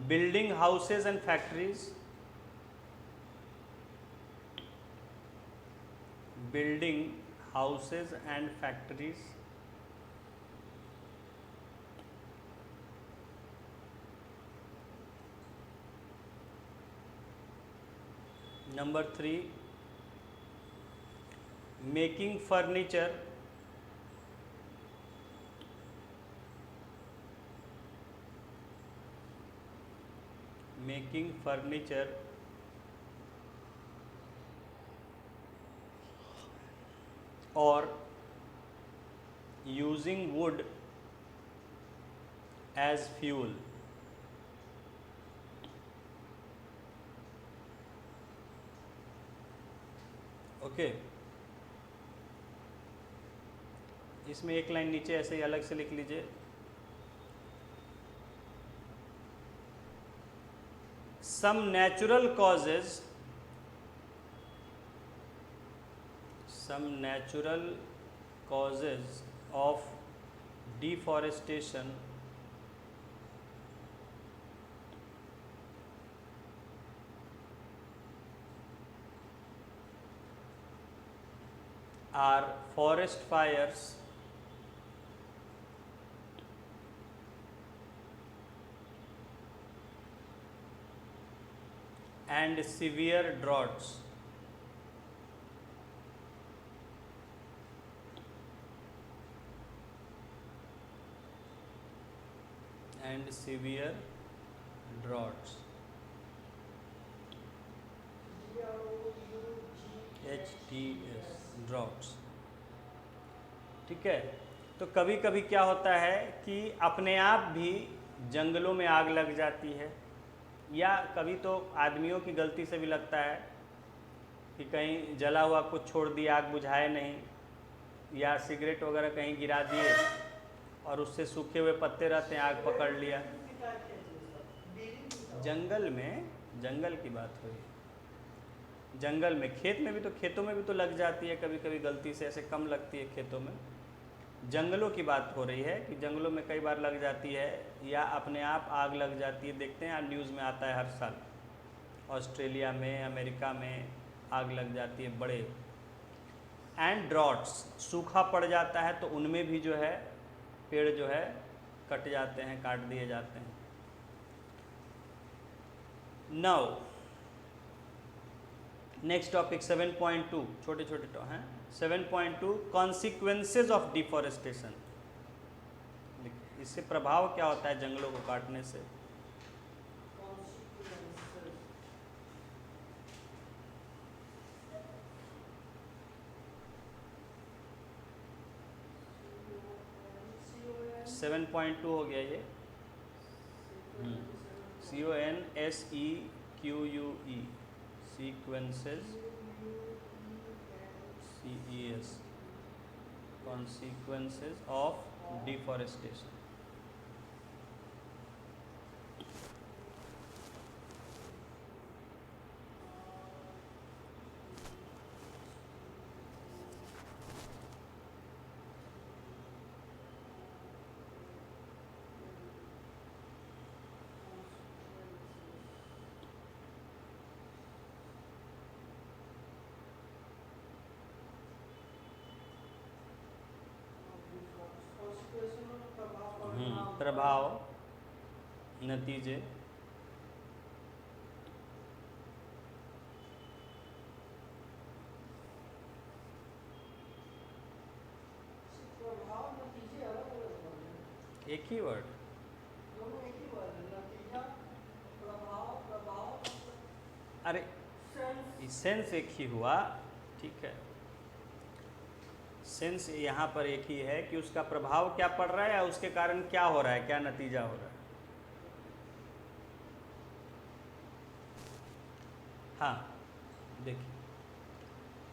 Speaker 1: building houses and factories. Building houses and factories. Number 3, making furniture. Making furniture और using wood as fuel. Okay, इसमें एक लाइन नीचे ऐसे ही अलग से लिख लीजिए, some natural causes of deforestation are forest fires, and severe droughts. And severe droughts. HDS, droughts। ठीक है, तो कभी कभी क्या होता है कि अपने आप भी जंगलों में आग लग जाती है, या कभी तो आदमियों की गलती से भी लगता है कि कहीं जला हुआ कुछ छोड़ दिया, आग बुझाए नहीं, या सिगरेट वगैरह कहीं गिरा दिए और उससे सूखे हुए पत्ते रहते हैं, आग पकड़ लिया। जंगल में, जंगल की बात हुई, जंगल में, खेत में भी तो, खेतों में भी तो लग जाती है कभी कभी गलती से, ऐसे कम लगती है खेतों में। जंगलों की बात हो रही है कि जंगलों में कई बार लग जाती है या अपने आप आग लग जाती है। देखते हैं न्यूज़ में आता है हर साल, ऑस्ट्रेलिया में, अमेरिका में आग लग जाती है बड़े। एंड ड्रॉट्स, सूखा पड़ जाता है तो उनमें भी जो है पेड़ जो है कट जाते हैं, काट दिए जाते हैं। नाउ नेक्स्ट टॉपिक 7.2, छोटे छोटे तो हैं। 7.2, कॉन्सिक्वेंसेज ऑफ डिफॉरेस्टेशन। इससे प्रभाव क्या होता है जंगलों को काटने से? सेवन 7.2 हो गया ये। CONSEQUE, sequences, CES, consequences of deforestation। प्रभाव, नतीजे, एक ही वर्ड, अरे सेंस एक ही हुआ, ठीक है। सेंस यहाँ पर एक ही है कि उसका प्रभाव क्या पड़ रहा है या उसके कारण क्या हो रहा है, क्या नतीजा हो रहा है। हाँ देखिए,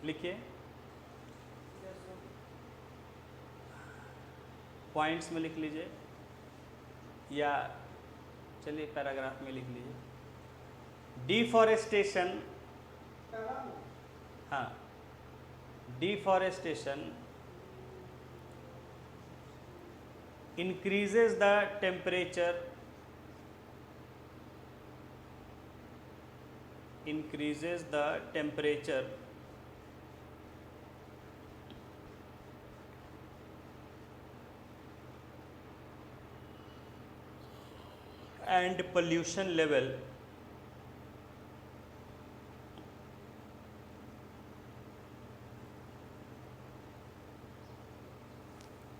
Speaker 1: लिखिए पॉइंट्स में लिख लीजिए, या चलिए पैराग्राफ में लिख लीजिए। डिफॉरेस्टेशन
Speaker 2: पैरा में
Speaker 1: हाँ, deforestation increases the temperature, increases the temperature and pollution level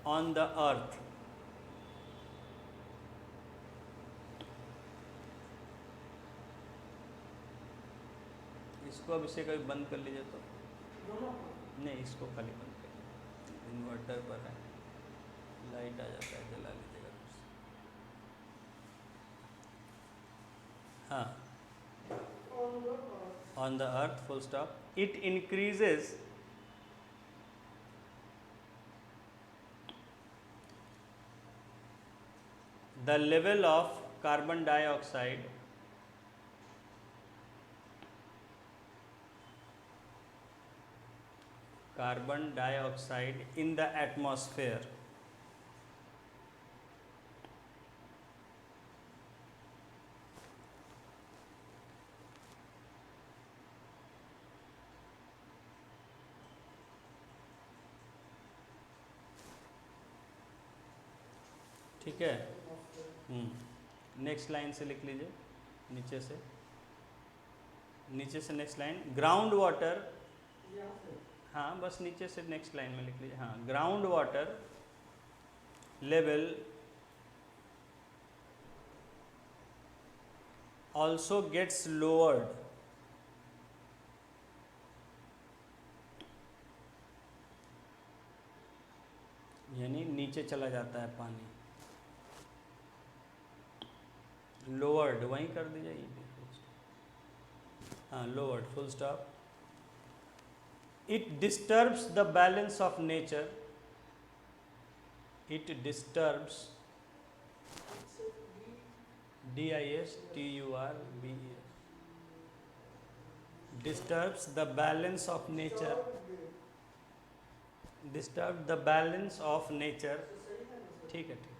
Speaker 1: on the earth. इसको अब इसे कभी बंद कर लीजिए तो
Speaker 2: दोनों को
Speaker 1: नहीं, इसको खाली बंद कर लीजिए, इन्वर्टर पर है, लाइट आ जाता है, जला लीजिएगा फिर से। हाँ,
Speaker 2: on the earth
Speaker 1: on the earth, full stop, it increases the level of carbon dioxide in the atmosphere. ठीक है, नेक्स्ट लाइन से लिख लीजिए, नीचे से नेक्स्ट लाइन, ग्राउंड वाटर,
Speaker 2: यहाँ से
Speaker 1: हाँ बस नीचे से नेक्स्ट लाइन में लिख लीजिए, हाँ, ground water level also gets lowered, यानी नीचे चला जाता है पानी, लोअर्ड वहीं कर दी जाएगी, हाँ lowered, full stop. It disturbs the balance of nature, it disturbs, disturbs, disturbs the balance of nature, disturb the balance of nature, ठीक है, ठीक,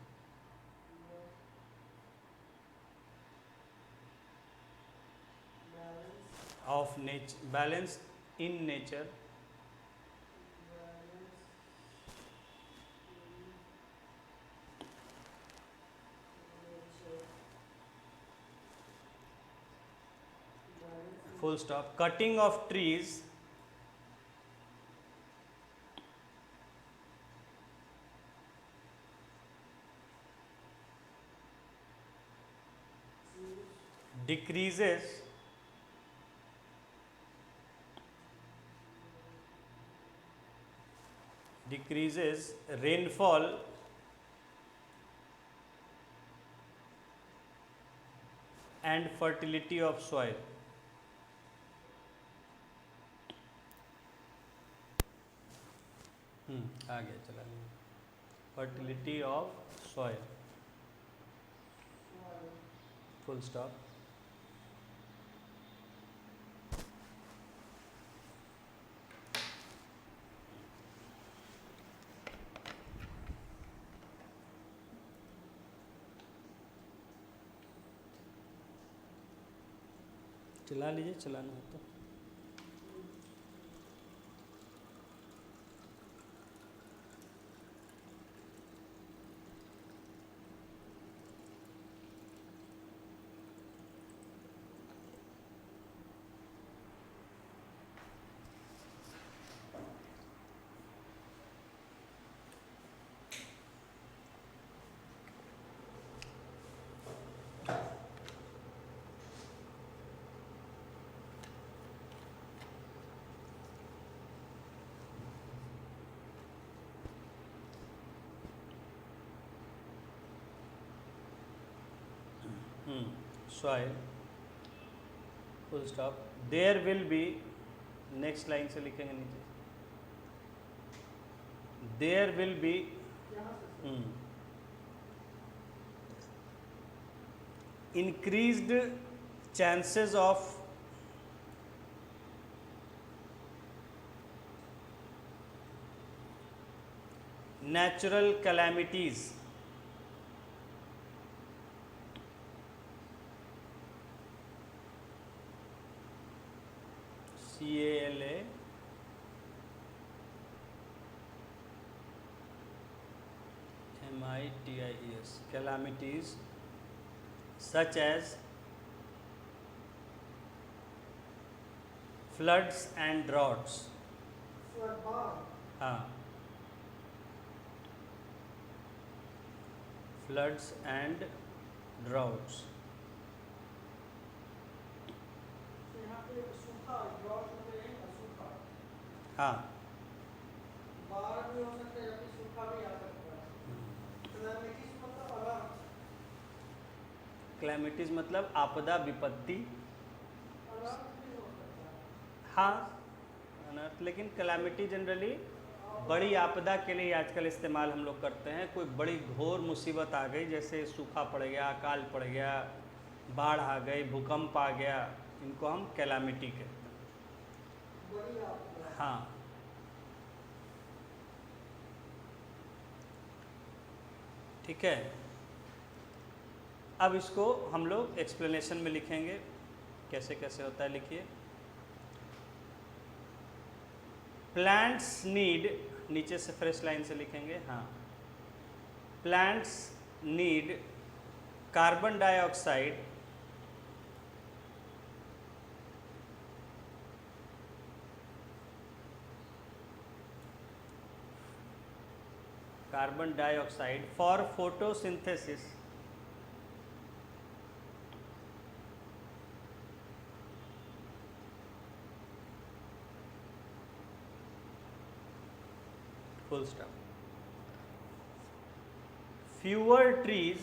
Speaker 1: of nature, balance in nature, full stop, cutting of trees decreases rainfall and fertility of soil. आ गया, चला लिया, fertility of soil, full stop। चला लीजिए, चलाना है तो। soil, full stop, there will be, next line से लिखेंगे नीचे, there will be increased chances of natural calamities, CALAMITIES, calamities such as floods and droughts.
Speaker 2: Flood बाढ़,
Speaker 1: हाँ, floods and droughts.
Speaker 2: तो यहाँ पे सूखा, ड्रॉट मतलब यही ना सूखा,
Speaker 1: हाँ,
Speaker 2: बाढ़ भी हो सकता है या फिर सूखा भी आ सकता है। कैलामिटीज मतलब अनर्थ,
Speaker 1: कैलामिटीज मतलब आपदा विपत्ति।
Speaker 2: अनर्थ भी हो सकता है।
Speaker 1: हाँ, अनर्थ, लेकिन कैलामिटी जनरली बड़ी आपदा के लिए आजकल इस्तेमाल हम लोग करते हैं। कोई बड़ी घोर मुसीबत आ गई, जैसे सूखा पड़ गया, अकाल पड़ गया, बाढ़ आ गई, भूकंप आ गया, इनको हम कैलामिटी कहते हैं।
Speaker 2: बड़ी आपदा,
Speaker 1: हाँ, ठीक है। अब इसको हम लोग एक्सप्लेनेशन में लिखेंगे, कैसे कैसे होता है, लिखिए। प्लांट्स नीड, नीचे से फ्रेश लाइन से लिखेंगे। हाँ, plants need carbon dioxide for photosynthesis, full stop. Fewer trees,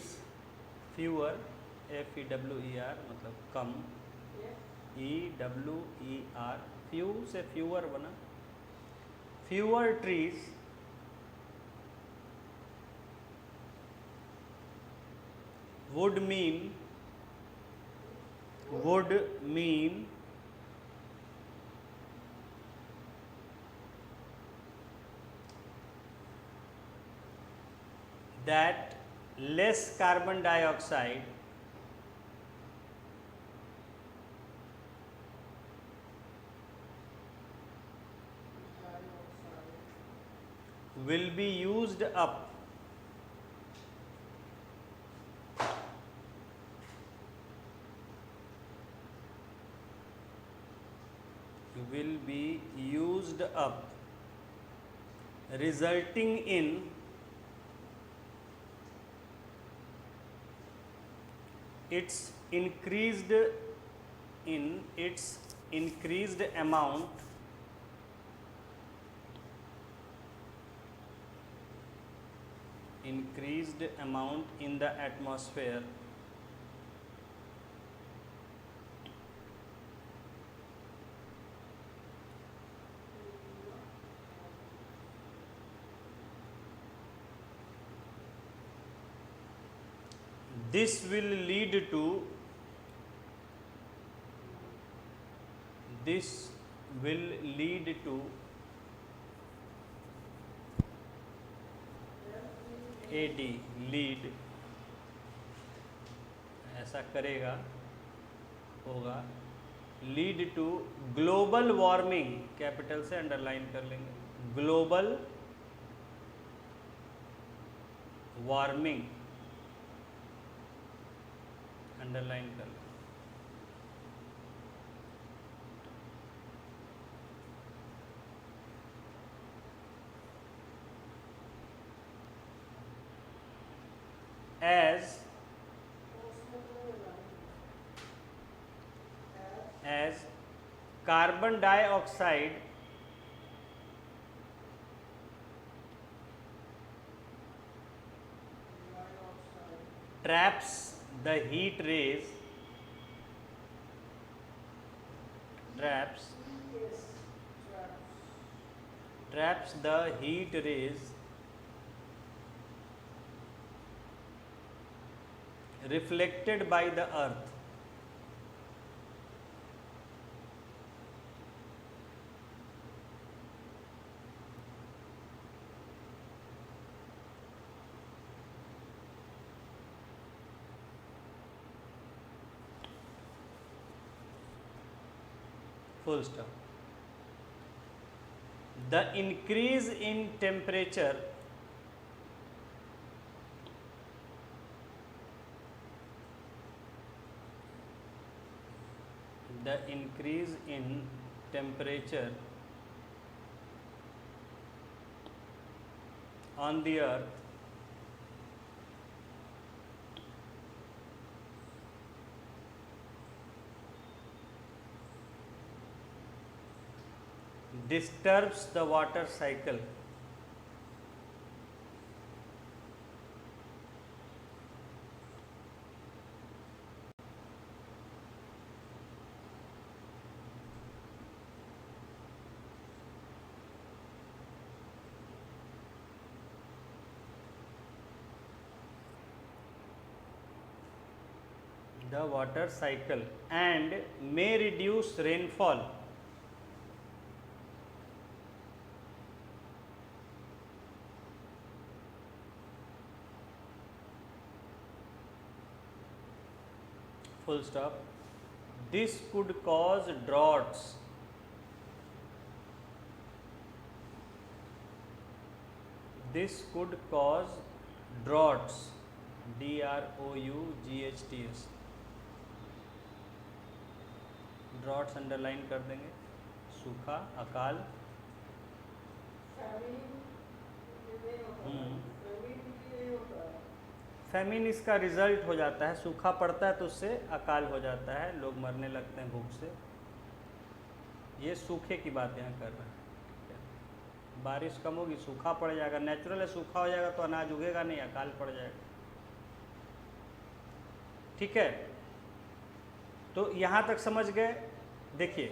Speaker 1: fewer FEWER मतलब कम, EWER, फ्यू से फ्यूअर बना। Fewer trees would mean that less carbon dioxide will be used up resulting in its increased amount in the atmosphere this will lead to lead, ऐसा करेगा, होगा, lead to global warming, capital से underline कर लेंगे, global warming underline कर लेंगे। as carbon dioxide traps the heat rays, traps the heat rays reflected by the earth, full stop. The increase in temperature on the earth disturbs the water cycle. The water cycle and may reduce rainfall. Full stop. This could cause droughts. This could cause droughts. DROUGHTS. Droughts underline कर देंगे. सूखा, अकाल. Famine इसका result हो जाता है. सूखा पड़ता है तो उससे अकाल हो जाता है, लोग मरने लगते हैं भूख से. ये सूखे की बात यहाँ कर रहे हैं. बारिश कम होगी, सूखा पड़ जाएगा. नेचुरल है, सूखा हो जाएगा तो अनाज उगेगा नहीं, अकाल पड़ जाएगा. ठीक है, तो यहाँ तक समझ गए. देखिए,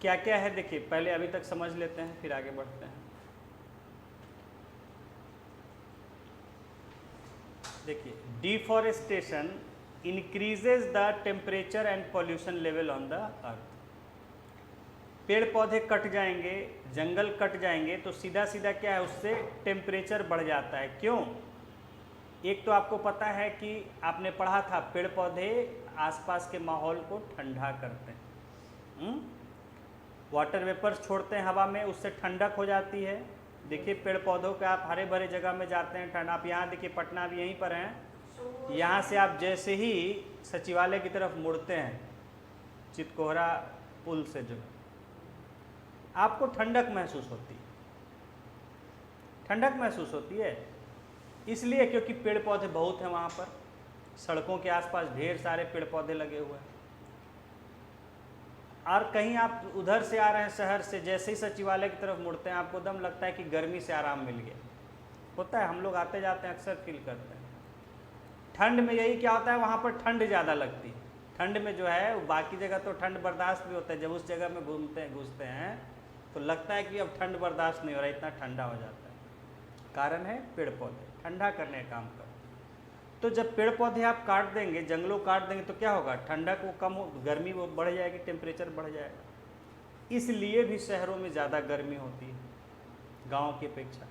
Speaker 1: क्या क्या है. देखिए, पहले अभी तक समझ लेते हैं, फिर आगे बढ़ते हैं. देखिए, deforestation increases the temperature and pollution level on the earth. पेड़ पौधे कट जाएंगे, जंगल कट जाएंगे तो सीधा सीधा क्या है, उससे टेम्परेचर बढ़ जाता है. क्यों? एक तो आपको पता है कि आपने पढ़ा था, पेड़ पौधे आसपास के माहौल को ठंडा करते हैं. वाटर वेपर्स छोड़ते हैं हवा में, उससे ठंडक हो जाती है. देखिए, पेड़ पौधों के आप हरे भरे जगह में जाते हैं, ठंड. आप यहाँ देखिए, पटना भी यहीं पर हैं. यहाँ से आप जैसे ही सचिवालय की तरफ मुड़ते हैं, चितकोहरा पुल से, जो आपको ठंडक महसूस होती है. ठंडक महसूस होती है इसलिए क्योंकि पेड़ पौधे बहुत हैं वहाँ पर. सड़कों के आसपास ढेर सारे पेड़ पौधे लगे हुए हैं. और कहीं आप उधर से आ रहे हैं शहर से, जैसे ही सचिवालय की तरफ मुड़ते हैं आपको दम लगता है कि गर्मी से आराम मिल गया. होता है, हम लोग आते जाते हैं अक्सर फील करते हैं. ठंड में यही क्या होता है, वहाँ पर ठंड ज़्यादा लगती है. ठंड में जो है, बाकी जगह तो ठंड बर्दाश्त भी होता है, जब उस जगह में घुसते हैं तो लगता है कि अब ठंड बर्दाश्त नहीं हो रहा, इतना ठंडा हो जाता है. कारण है पेड़ पौधे ठंडा करने का काम करते हैं. तो जब पेड़ पौधे आप काट देंगे, जंगलों काट देंगे तो क्या होगा, ठंडक वो कम हो, गर्मी वो बढ़ जाएगी, टेम्परेचर बढ़ जाएगा. इसलिए भी शहरों में ज़्यादा गर्मी होती है गांव की अपेक्षा.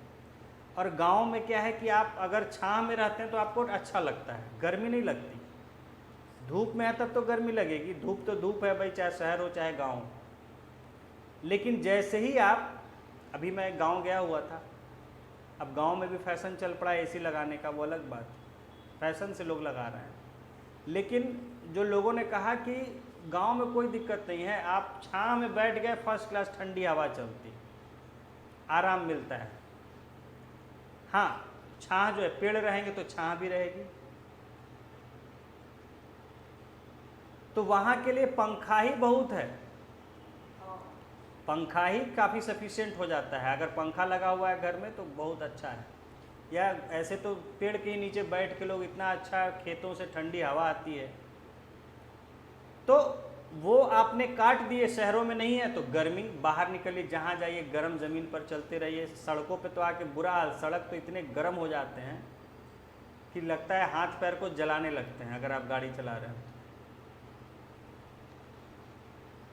Speaker 1: और गांव में क्या है कि आप अगर छांव में रहते हैं तो आपको अच्छा लगता है, गर्मी नहीं लगती. धूप में है तब तो गर्मी लगेगी, धूप तो धूप है भाई, चाहे शहर हो चाहे गाँव. लेकिन जैसे ही आप, अभी मैं गाँव गया हुआ था, अब गांव में भी फैशन चल पड़ा है एसी लगाने का, वो अलग बात. फैशन से लोग लगा रहे हैं. लेकिन जो लोगों ने कहा कि गांव में कोई दिक्कत नहीं है, आप छांव में बैठ गए, फर्स्ट क्लास ठंडी हवा चलती, आराम मिलता है. हाँ, छां जो है, पेड़ रहेंगे तो छां भी रहेगी. तो वहाँ के लिए पंखा ही बहुत है. पंखा ही काफ़ी सफिशिएंट हो जाता है. अगर पंखा लगा हुआ है घर में तो बहुत अच्छा है. या ऐसे तो पेड़ के ही नीचे बैठ के लोग, इतना अच्छा खेतों से ठंडी हवा आती है. तो वो आपने काट दिए, शहरों में नहीं है तो गर्मी. बाहर निकलिए, जहाँ जाइए गर्म ज़मीन पर चलते रहिए. सड़कों पे तो आके बुरा हाल, सड़क तो इतने गर्म हो जाते हैं कि लगता है हाथ पैर को जलाने लगते हैं अगर आप गाड़ी चला रहे हैं.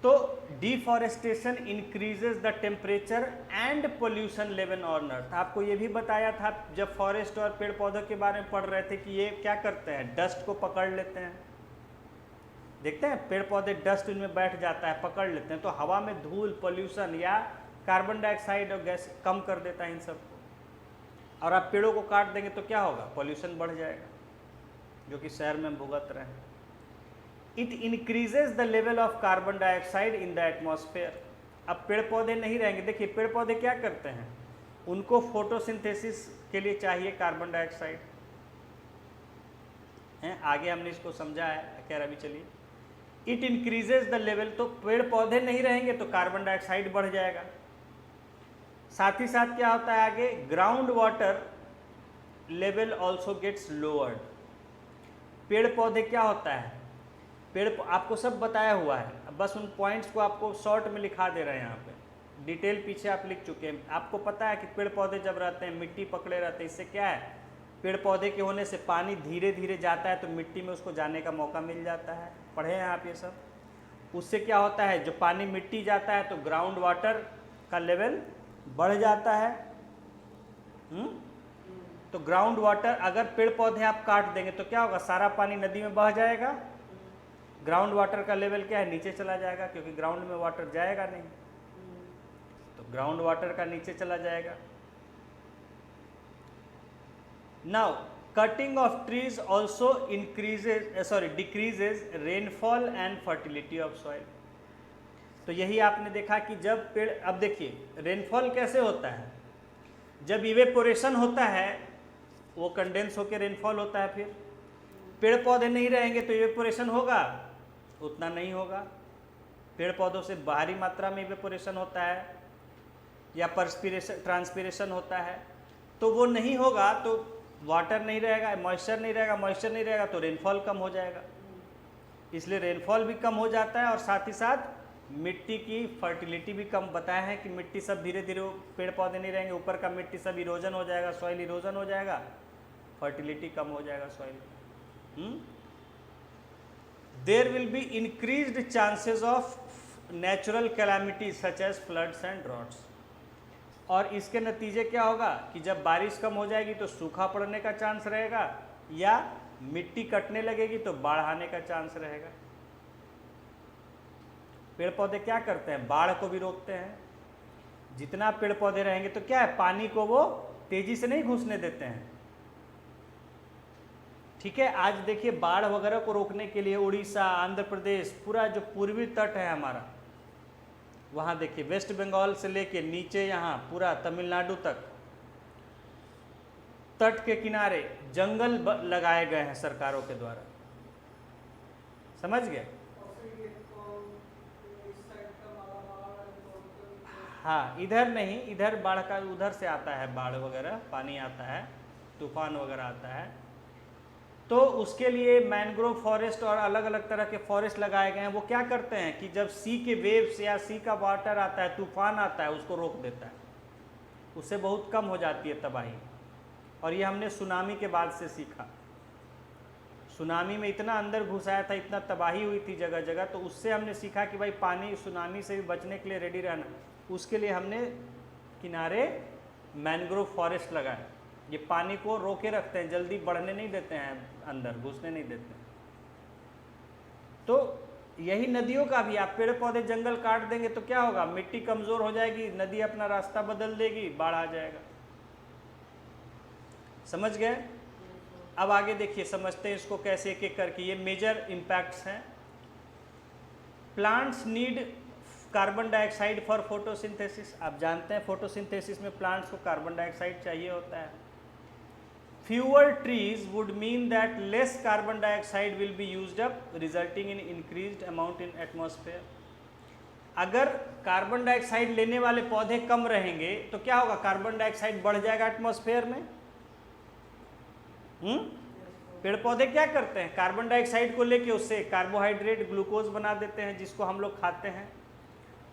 Speaker 1: तो deforestation increases the temperature and pollution level on earth. आपको ये भी बताया था जब फॉरेस्ट और पेड़ पौधों के बारे में पढ़ रहे थे कि ये क्या करते हैं, डस्ट को पकड़ लेते हैं। देखते हैं पेड़ पौधे डस्ट उनमें बैठ जाता है, पकड़ लेते हैं, तो हवा में धूल, पोल्यूशन या कार्बन डाइऑक्साइड और गैस कम कर देता है इन सबको। और आप पेड़ों को काट देंगे तो क्या होगा, पोल्यूशन बढ़ जाएगा, जो कि शहर में भुगत रहे हैं। It increases the level of carbon dioxide in the atmosphere. अब पेड़ पौधे नहीं रहेंगे, देखिए पेड़ पौधे क्या करते हैं, उनको फोटोसिंथेसिस के लिए चाहिए कार्बन डाइऑक्साइड है। आगे हमने इसको समझा है, खैर अभी चलिए। इट इंक्रीजेज द लेवल, तो पेड़ पौधे नहीं रहेंगे तो कार्बन डाइऑक्साइड बढ़ जाएगा। साथ ही साथ क्या होता है आगे, ground water level also gets lowered. पेड़ पौधे क्या होता है, पेड़ आपको सब बताया हुआ है, अब बस उन पॉइंट्स को आपको शॉर्ट में लिखा दे रहे हैं यहाँ पे, डिटेल पीछे आप लिख चुके हैं। आपको पता है कि पेड़ पौधे जब रहते हैं मिट्टी पकड़े रहते हैं, इससे क्या है, पेड़ पौधे के होने से पानी धीरे धीरे जाता है तो मिट्टी में उसको जाने का मौका मिल जाता है। पढ़े हैं आप ये सब। उससे क्या होता है, जो पानी मिट्टी जाता है तो ग्राउंड वाटर का लेवल बढ़ जाता है। तो ग्राउंड वाटर, अगर पेड़ पौधे आप काट देंगे तो क्या होगा, सारा पानी नदी में बह जाएगा, ग्राउंड वाटर का लेवल क्या है, नीचे चला जाएगा, क्योंकि ग्राउंड में वाटर जाएगा नहीं, तो ग्राउंड वाटर का नीचे चला जाएगा। Now cutting of trees also decreases rainfall and fertility of soil. तो यही आपने देखा कि जब पेड़, अब देखिए रेनफॉल कैसे होता है, जब इवेपोरेशन होता है वो कंडेंस होकर रेनफॉल होता है। फिर पेड़ पौधे नहीं रहेंगे तो इवेपोरेशन होगा, उतना नहीं होगा। पेड़ पौधों से बाहरी मात्रा में इवेपोरेशन होता है या परस्पिरेशन, ट्रांसपिरेशन होता है, तो वो नहीं होगा तो वाटर नहीं रहेगा, मॉइस्चर नहीं रहेगा, मॉइस्चर नहीं रहेगा तो रेनफॉल कम हो जाएगा। इसलिए रेनफॉल भी कम हो जाता है और साथ ही साथ मिट्टी की फर्टिलिटी भी कम। बताया है कि मिट्टी सब धीरे धीरे, पेड़ पौधे नहीं रहेंगे, ऊपर का मिट्टी सब इरोजन हो जाएगा, सॉइल इरोजन हो जाएगा, फर्टिलिटी कम हो जाएगा soil. There will be increased chances of natural calamities such as floods and droughts. और इसके नतीजे क्या होगा कि जब बारिश कम हो जाएगी तो सूखा पड़ने का चांस रहेगा, या मिट्टी कटने लगेगी तो बाढ़ आने का चांस रहेगा। पेड़ पौधे क्या करते हैं, बाढ़ को भी रोकते हैं। जितना पेड़ पौधे रहेंगे तो क्या है, पानी को वो तेजी से नहीं घुसने देते हैं। ठीक है, आज देखिए बाढ़ वगैरह को रोकने के लिए उड़ीसा, आंध्र प्रदेश, पूरा जो पूर्वी तट है हमारा, वहाँ देखिए वेस्ट बंगाल से लेके नीचे यहाँ पूरा तमिलनाडु तक तट के किनारे जंगल लगाए गए हैं सरकारों के द्वारा। समझ गए? हाँ, इधर नहीं, इधर बाढ़ का उधर से आता है, बाढ़ वगैरह पानी आता है, तूफान वगैरह आता है, तो उसके लिए मैंग्रोव फॉरेस्ट और अलग अलग तरह के फॉरेस्ट लगाए गए हैं। वो क्या करते हैं कि जब सी के वेव्स या सी का वाटर आता है, तूफान आता है, उसको रोक देता है, उससे बहुत कम हो जाती है तबाही। और ये हमने सुनामी के बाद से सीखा। सुनामी में इतना अंदर घुस आया था, इतना तबाही हुई थी जगह जगह, तो उससे हमने सीखा कि भाई पानी सुनामी से भी बचने के लिए रेडी रहना। उसके लिए हमने किनारे मैंग्रोव फॉरेस्ट लगाए, ये पानी को रोके रखते हैं, जल्दी बढ़ने नहीं देते हैं, अंदर घुसने नहीं देते हैं। तो यही नदियों का भी, आप पेड़ पौधे जंगल काट देंगे तो क्या होगा, मिट्टी कमज़ोर हो जाएगी, नदी अपना रास्ता बदल देगी, बाढ़ आ जाएगा। समझ गए? अब आगे देखिए, समझते हैं इसको कैसे एक एक करके। ये मेजर इम्पैक्ट्स हैं। Plants need carbon dioxide for photosynthesis. आप जानते हैं फोटोसिंथेसिस में प्लांट्स को कार्बन डाइऑक्साइड चाहिए होता है। Fewer trees would mean that less carbon dioxide will be used up, resulting in increased amount in atmosphere. अगर कार्बन डाइऑक्साइड लेने वाले पौधे कम रहेंगे तो क्या होगा, कार्बन डाइऑक्साइड बढ़ जाएगा एटमॉस्फेयर में। पेड़ पौधे क्या करते हैं, कार्बन डाइऑक्साइड को लेके उससे कार्बोहाइड्रेट, ग्लूकोज बना देते हैं, जिसको हम लोग खाते हैं।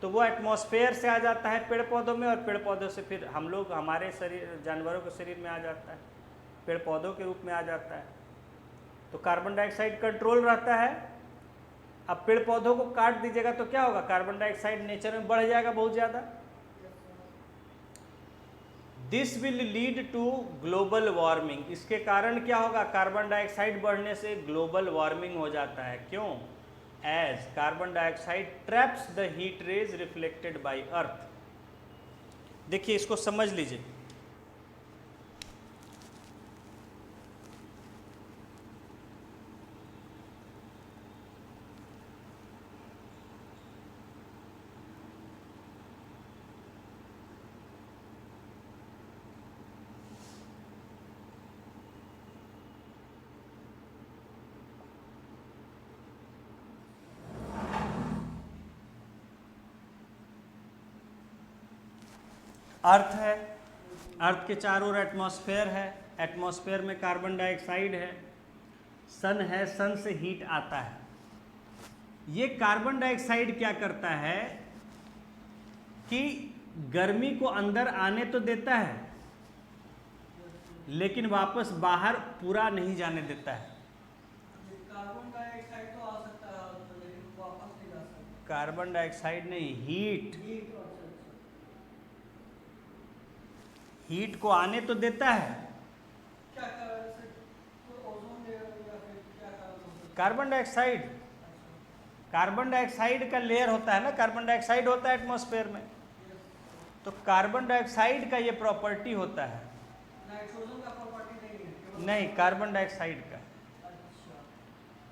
Speaker 1: तो वो एटमॉस्फेयर से आ जाता है पेड़ पौधों में, और पेड़ पौधों से फिर हम लोग, हमारे शरीर, जानवरों के शरीर में आ जाता है, पेड़ पौधों के रूप में आ जाता है। तो कार्बन डाइऑक्साइड कंट्रोल रहता है, अब पेड़ पौधों को काट दीजिएगा तो क्या होगा, कार्बन डाइऑक्साइड नेचर में बढ़ जाएगा बहुत ज़्यादा। This will lead to global warming, इसके कारण क्या होगा, कार्बन डाइऑक्साइड बढ़ने से ग्लोबल वार्मिंग हो जाता है। क्यों? As carbon dioxide traps the heat rays reflected by earth. देखिए इसको समझ लीजिए। अर्थ है, अर्थ के चारों ओर एटमॉस्फेयर है, एटमॉस्फेयर में कार्बन डाइऑक्साइड है, सन है, सन से हीट आता है। ये कार्बन डाइऑक्साइड क्या करता है कि गर्मी को अंदर आने तो देता है लेकिन वापस बाहर पूरा नहीं जाने देता है।
Speaker 2: कार्बन डाइऑक्साइड तो आ सकता है लेकिन वापस नहीं जा सकता।
Speaker 1: कार्बन डाइऑक्साइड नहीं, हीट, हीट को आने तो देता है।
Speaker 2: क्या कारण से? ओजोन लेयर या फिर क्या कारण हो सकता है?
Speaker 1: कार्बन डाइऑक्साइड, कार्बन डाइऑक्साइड का लेयर होता है ना, कार्बन डाइऑक्साइड होता है एटमॉस्फेयर में, तो कार्बन डाइऑक्साइड का ये प्रॉपर्टी होता है।
Speaker 2: नाइट्रोजन का प्रॉपर्टी नहीं है केवल
Speaker 1: नहीं, कार्बन डाइऑक्साइड का,
Speaker 2: अच्छा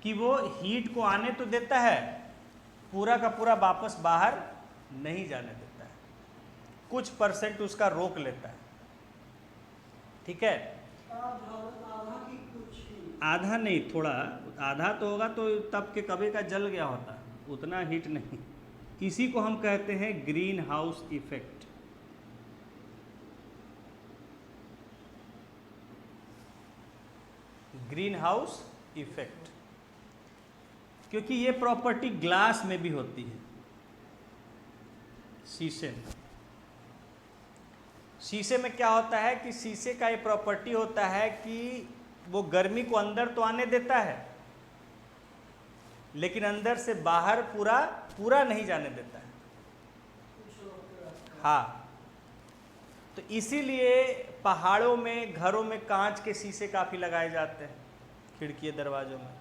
Speaker 1: कि वो हीट को आने तो देता है, पूरा का पूरा वापस बाहर नहीं जाने देता है, कुछ परसेंट उसका रोक लेता है। ठीक है,
Speaker 2: आधा की कुछ ही।
Speaker 1: आधा नहीं, थोड़ा आधा तो होगा तो तब के कभी का जल गया होता, उतना हीट नहीं। इसी को हम कहते हैं green house effect. Green house effect, क्योंकि ये प्रॉपर्टी ग्लास में भी होती है, शीशे में। शीशे में क्या होता है कि शीशे का ये प्रॉपर्टी होता है कि वो गर्मी को अंदर तो आने देता है लेकिन अंदर से बाहर पूरा नहीं जाने देता है। हाँ, तो इसीलिए पहाड़ों में, घरों में कांच के शीशे काफ़ी लगाए जाते हैं खिड़की दरवाजों में,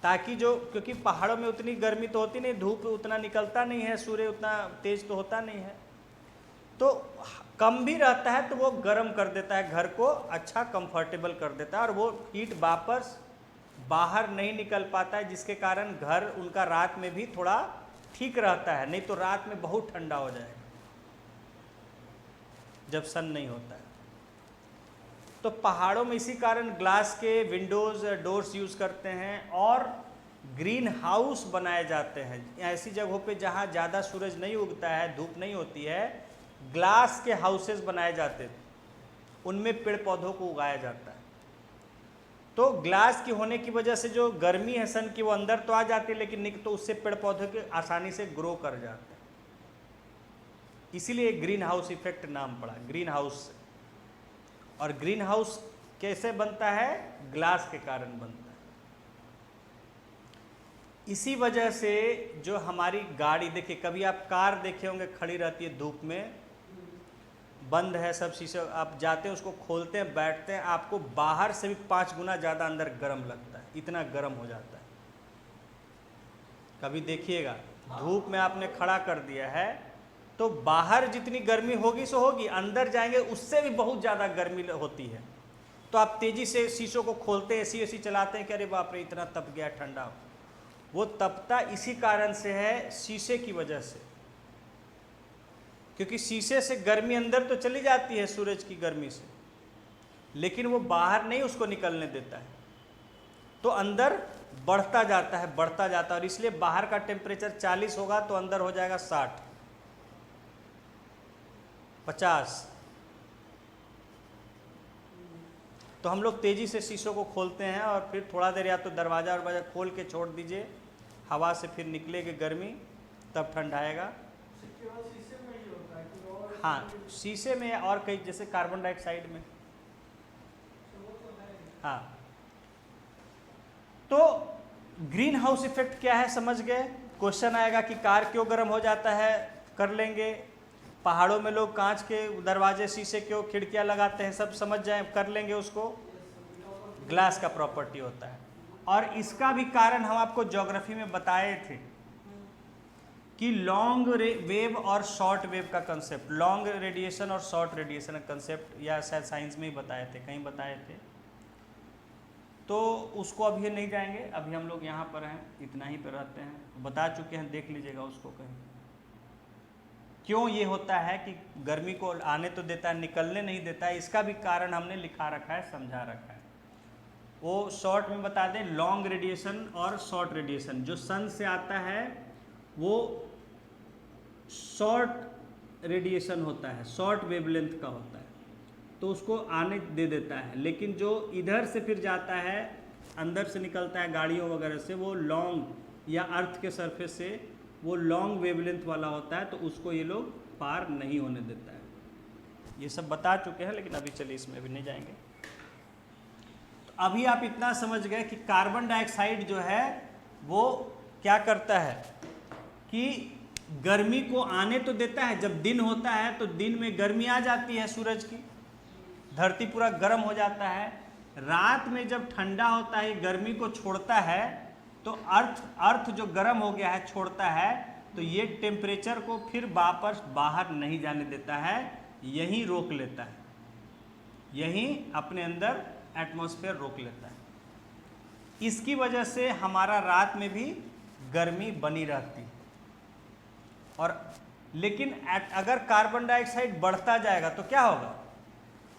Speaker 1: ताकि जो, क्योंकि पहाड़ों में उतनी गर्मी तो होती नहीं, धूप उतना निकलता नहीं है, सूर्य उतना तेज तो होता नहीं है, तो कम भी रहता है तो वो गर्म कर देता है घर को, अच्छा कंफर्टेबल कर देता है, और वो हीट वापस बाहर नहीं निकल पाता है, जिसके कारण घर उनका रात में भी थोड़ा ठीक रहता है, नहीं तो रात में बहुत ठंडा हो जाएगा जब सन नहीं होता है। तो पहाड़ों में इसी कारण ग्लास के विंडोज़, डोर्स यूज़ करते हैं, और ग्रीन हाउस बनाए जाते हैं ऐसी जगहों पे जहाँ ज़्यादा सूरज नहीं उगता है, धूप नहीं होती है, ग्लास के हाउसेस बनाए जाते हैं, उनमें पेड़ पौधों को उगाया जाता है। तो ग्लास की होने की वजह से जो गर्मी है सन की वो अंदर तो आ जाती है, लेकिन तो उससे पेड़ पौधों के आसानी से ग्रो कर जाते हैं, इसीलिए ग्रीन हाउस इफेक्ट नाम पड़ा ग्रीन हाउस से। और ग्रीन हाउस कैसे बनता है? ग्लास के कारण बनता है। इसी वजह से जो हमारी गाड़ी, देखिए कभी आप कार देखे होंगे खड़ी रहती है धूप में, बंद है सब शीशे, आप जाते हैं उसको खोलते हैं, बैठते हैं, आपको बाहर से भी 5 गुना ज़्यादा अंदर गर्म लगता है, इतना गर्म हो जाता है। कभी देखिएगा धूप में आपने खड़ा कर दिया है तो बाहर जितनी गर्मी होगी सो होगी, अंदर जाएंगे उससे भी बहुत ज़्यादा गर्मी होती है। तो आप तेज़ी से शीशों को खोलते हैं, एसी चलाते हैं कि अरे बाप रे इतना तप गया, ठंडा। वो तपता इसी कारण से है, शीशे की वजह से, क्योंकि शीशे से गर्मी अंदर तो चली जाती है सूरज की गर्मी से, लेकिन वो बाहर नहीं उसको निकलने देता है, तो अंदर बढ़ता जाता है, बढ़ता जाता है। और इसलिए बाहर का टेम्परेचर 40 होगा तो अंदर हो जाएगा 60, 50। तो हम लोग तेज़ी से शीशों को खोलते हैं और फिर थोड़ा देर या तो दरवाज़ा वरवाजा खोल के छोड़ दीजिए, हवा से फिर निकलेगी गर्मी, तब ठंडाएगा।
Speaker 2: केवल शीशे में ही होता है कि और?
Speaker 1: हाँ, शीशे में और कई, जैसे कार्बन डाइऑक्साइड में।
Speaker 2: वो तो है।
Speaker 1: हाँ, तो ग्रीन हाउस इफेक्ट क्या है समझ गए। क्वेश्चन आएगा कि कार क्यों गर्म हो जाता है, कर लेंगे। पहाड़ों में लोग कांच के दरवाजे शीशे क्यों खिड़कियां लगाते हैं, सब समझ जाए, कर लेंगे उसको। ग्लास का प्रॉपर्टी होता है। और इसका भी कारण हम आपको ज्योग्राफी में बताए थे कि लॉन्ग वेव और शॉर्ट वेव का कंसेप्ट, लॉन्ग रेडिएशन और शॉर्ट रेडिएशन का कंसेप्ट, या शायद साइंस में ही बताए थे, कहीं बताए थे। तो उसको अभी नहीं जाएंगे, अभी हम लोग यहाँ पर हैं, इतना ही पर रहते हैं, बता चुके हैं, देख लीजिएगा उसको कहीं। क्यों ये होता है कि गर्मी को आने तो देता है, निकलने नहीं देता है, इसका भी कारण हमने लिखा रखा है, समझा रखा है। वो शॉर्ट में बता दें, लॉन्ग रेडिएशन और शॉर्ट रेडिएशन जो सन से आता है वो शॉर्ट रेडिएशन होता है, शॉर्ट वेवलेंथ का होता है, तो उसको आने दे देता है। लेकिन जो इधर से फिर जाता है, अंदर से निकलता है गाड़ियों वगैरह से, वो लॉन्ग या अर्थ के सरफेस से वो लॉन्ग वेवलेंथ वाला होता है, तो उसको ये लोग पार नहीं होने देता है। ये सब बता चुके हैं, लेकिन अभी चलिए इसमें अभी नहीं जाएंगे। तो अभी आप इतना समझ गए कि कार्बन डाइऑक्साइड जो है वो क्या करता है कि गर्मी को आने तो देता है। जब दिन होता है तो दिन में गर्मी आ जाती है सूरज की, धरती पूरा गर्म हो जाता है। रात में जब ठंडा होता है, गर्मी को छोड़ता है, तो अर्थ जो गर्म हो गया है छोड़ता है, तो ये टेम्परेचर को फिर वापस बाहर नहीं जाने देता है, यहीं रोक लेता है, यहीं अपने अंदर एटमॉस्फेयर रोक लेता है। इसकी वजह से हमारा रात में भी गर्मी बनी रहती है। और लेकिन अगर कार्बन डाइऑक्साइड बढ़ता जाएगा तो क्या होगा,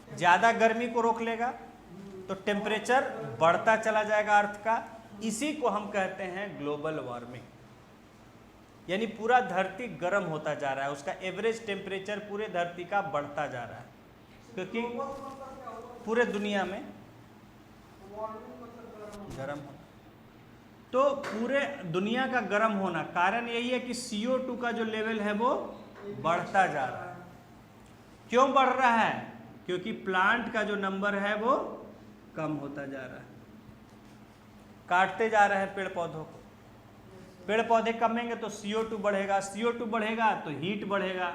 Speaker 1: ज़्यादा गर्मी को रोक लेगा, तो टेम्परेचर बढ़ता चला जाएगा अर्थ का। इसी को हम कहते हैं ग्लोबल वार्मिंग, यानी पूरा धरती गर्म होता जा रहा है, उसका एवरेज टेम्परेचर पूरे धरती का बढ़ता जा रहा है, क्योंकि पूरे दुनिया में गर्म हो। तो पूरे दुनिया का गर्म होना कारण यही है कि CO2 का जो लेवल है वो बढ़ता जा रहा है। क्यों बढ़ रहा है? क्योंकि प्लांट का जो नंबर है वो कम होता जा रहा है, काटते जा रहे हैं पेड़ पौधों को। पेड़ पौधे कमेंगे तो CO2 बढ़ेगा, CO2 बढ़ेगा तो हीट बढ़ेगा,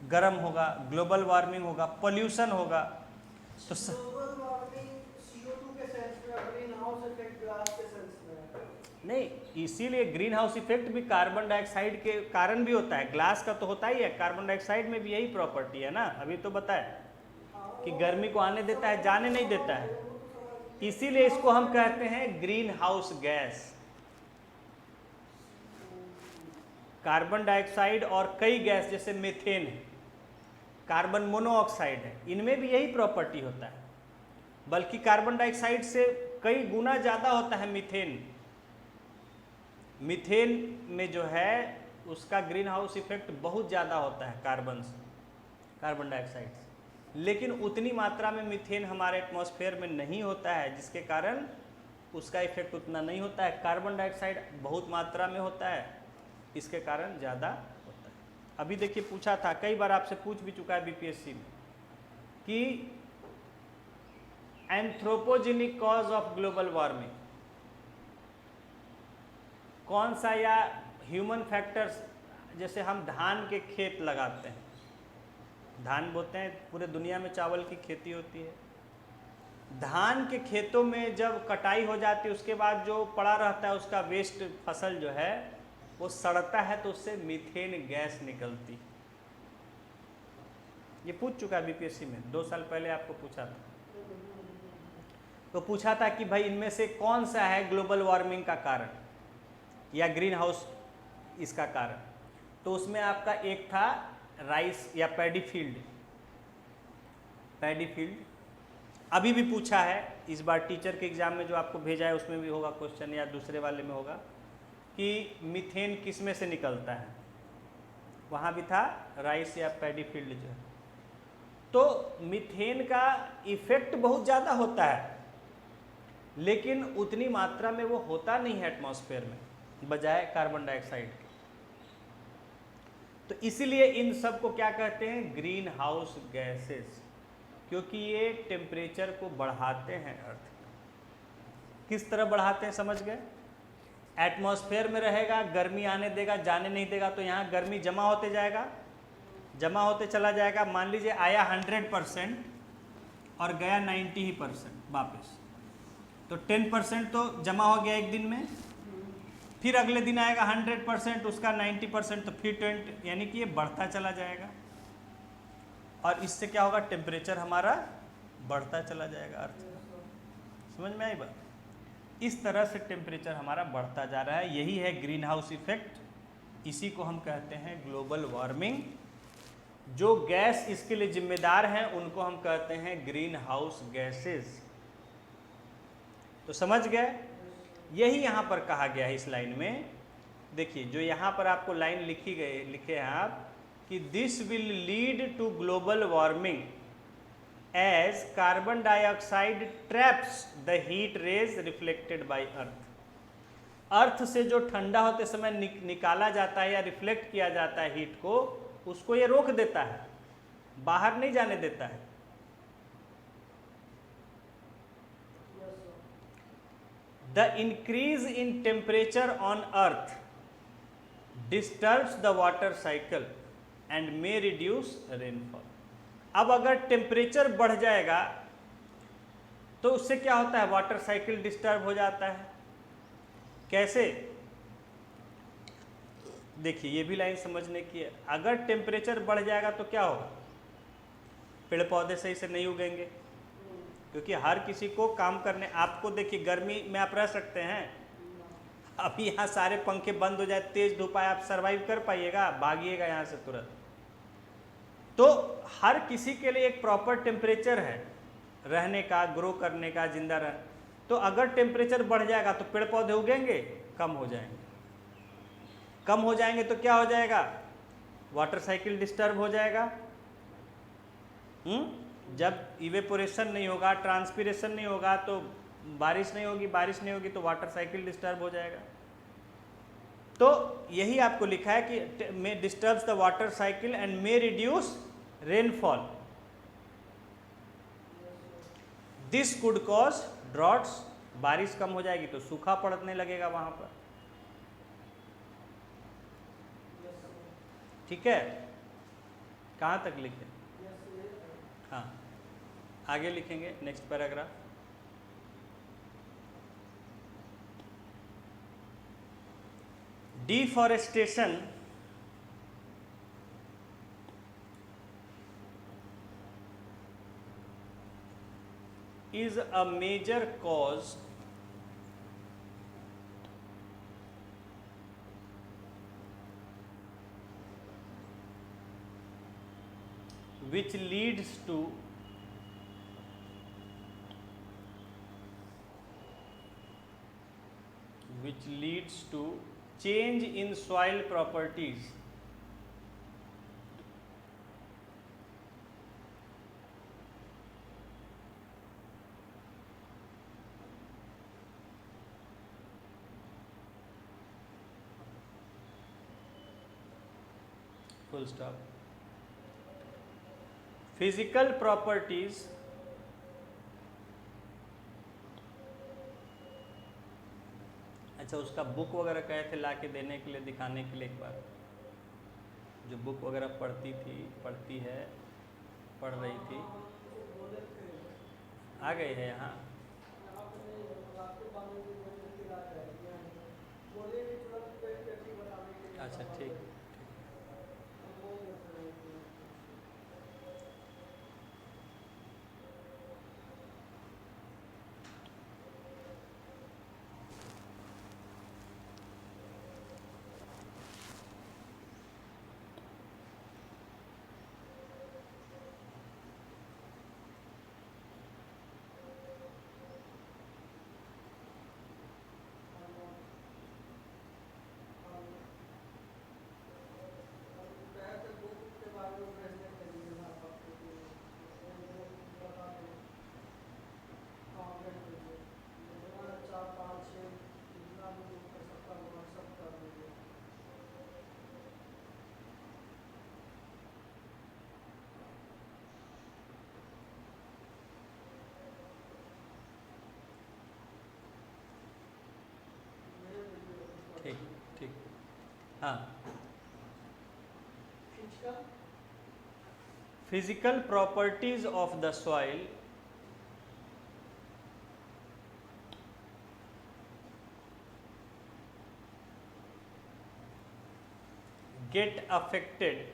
Speaker 1: गर्म होगा, ग्लोबल वार्मिंग होगा, पोल्यूशन होगा। तो
Speaker 2: ग्लोबल वार्मिंग CO2 के सेंस में, ग्रीन हाउस इफेक्ट ग्लास के सेंस में
Speaker 1: नहीं, इसीलिए ग्रीन हाउस इफेक्ट भी कार्बन डाइऑक्साइड के कारण भी होता है। ग्लास का तो होता ही है, कार्बन डाइऑक्साइड में भी यही प्रॉपर्टी है ना, अभी तो बताया कि गर्मी को आने देता है, जाने नहीं देता है। इसीलिए इसको हम कहते हैं green house gas. Carbon dioxide और कई गैस जैसे मीथेन है, कार्बन मोनोऑक्साइड है, इनमें भी यही प्रॉपर्टी होता है, बल्कि कार्बन डाइऑक्साइड से कई गुना ज़्यादा होता है मीथेन। मीथेन में जो है उसका ग्रीन हाउस इफेक्ट बहुत ज़्यादा होता है कार्बन डाइऑक्साइड से, लेकिन उतनी मात्रा में मीथेन हमारे एटमॉस्फेयर में नहीं होता है, जिसके कारण उसका इफेक्ट उतना नहीं होता है। कार्बन डाइऑक्साइड बहुत मात्रा में होता है, इसके कारण ज़्यादा होता है। अभी देखिए पूछा था, कई बार आपसे पूछ भी चुका है BPSC में कि anthropogenic cause of global warming कौन सा, या ह्यूमन फैक्टर्स। जैसे हम धान के खेत लगाते हैं, धान बोते हैं, पूरे दुनिया में चावल की खेती होती है। धान के खेतों में जब कटाई हो जाती है, उसके बाद जो पड़ा रहता है उसका वेस्ट फसल जो है वो सड़ता है, तो उससे मीथेन गैस निकलती। ये पूछ चुका है BPSC में, 2 साल पहले आपको पूछा था। तो पूछा था कि भाई इनमें से कौन सा है ग्लोबल वार्मिंग का कारण या ग्रीन हाउस इसका कारण। तो उसमें आपका एक था राइस या पैडी फील्ड। अभी भी पूछा है, इस बार टीचर के एग्जाम में जो आपको भेजा है उसमें भी होगा क्वेश्चन, या दूसरे वाले में होगा कि मीथेन किस में से निकलता है, वहाँ भी था राइस या पैडी फील्ड जो है। तो मीथेन का इफेक्ट बहुत ज़्यादा होता है, लेकिन उतनी मात्रा में वो होता नहीं है एटमॉस्फेयर में, बजाय कार्बन डाइऑक्साइड के। तो इसीलिए इन सब को क्या कहते हैं, ग्रीन हाउस गैसेस, क्योंकि ये टेम्परेचर को बढ़ाते हैं अर्थ का। किस तरह बढ़ाते हैं, समझ गए? एटमॉस्फेयर में रहेगा, गर्मी आने देगा, जाने नहीं देगा, तो यहाँ गर्मी जमा होते जाएगा, जमा होते चला जाएगा। मान लीजिए आया 100% और गया 90% वापस, तो 10% तो जमा हो गया एक दिन में। फिर अगले दिन आएगा 100%, उसका 90%, तो फिर 20, यानी कि ये बढ़ता चला जाएगा। और इससे क्या होगा, टेम्परेचर हमारा बढ़ता चला जाएगा। अर्थ समझ में आई बात? इस तरह से टेम्परेचर हमारा बढ़ता जा रहा है। यही है ग्रीन हाउस इफेक्ट। इसी को हम कहते हैं ग्लोबल वार्मिंग। जो गैस इसके लिए जिम्मेदार हैं उनको हम कहते हैं ग्रीन हाउस गैसेस। तो समझ गए? यही यहाँ पर कहा गया है इस लाइन में। देखिए जो यहाँ पर आपको लाइन लिखे हैं आप कि this will lead to global warming as carbon dioxide traps the heat rays reflected by earth. Earth से जो ठंडा होते समय निकाला जाता है या रिफ्लेक्ट किया जाता है हीट को, उसको ये रोक देता है, बाहर नहीं जाने देता है। The increase in temperature on earth disturbs the water cycle and may reduce rainfall. अब अगर टेम्परेचर बढ़ जाएगा तो उससे क्या होता है, वाटर साइकिल डिस्टर्ब हो जाता है। कैसे? देखिए ये भी लाइन समझने की है। अगर टेम्परेचर बढ़ जाएगा तो क्या होगा, पेड़ पौधे सही से नहीं उगेंगे, क्योंकि हर किसी को काम करने, आपको देखिए गर्मी में आप रह सकते हैं, अभी यहाँ सारे पंखे बंद हो जाए, तेज धूप आए, आप सरवाइव कर पाइएगा? भागिएगा यहाँ से तुरंत। तो हर किसी के लिए एक प्रॉपर टेम्परेचर है रहने का, ग्रो करने का, जिंदा रहने। तो अगर टेम्परेचर बढ़ जाएगा तो पेड़ पौधे उगेंगे? कम हो जाएंगे। कम हो जाएंगे तो क्या हो जाएगा, वाटर साइकिल डिस्टर्ब हो जाएगा। जब इवेपोरेशन नहीं होगा, ट्रांसपिरेशन नहीं होगा, तो बारिश नहीं होगी, बारिश नहीं होगी तो वाटर साइकिल डिस्टर्ब हो जाएगा। तो यही आपको लिखा है कि may disturbs the water cycle and may reduce rainfall. This could cause droughts. बारिश कम हो जाएगी तो सूखा पड़ने लगेगा वहां पर। ठीक है, कहाँ तक लिखे? हाँ, आगे लिखेंगे next paragraph. Deforestation is a major cause which leads to change in soil properties full stop. Physical properties अच्छा, उसका बुक वगैरह कहे थे ला के देने के लिए, दिखाने के लिए। एक बार जो बुक वगैरह पढ़ती है, पढ़ रही थी, आ गई है यहाँ। अच्छा ठीक। हाँ,
Speaker 2: physical
Speaker 1: physical properties of the soil get affected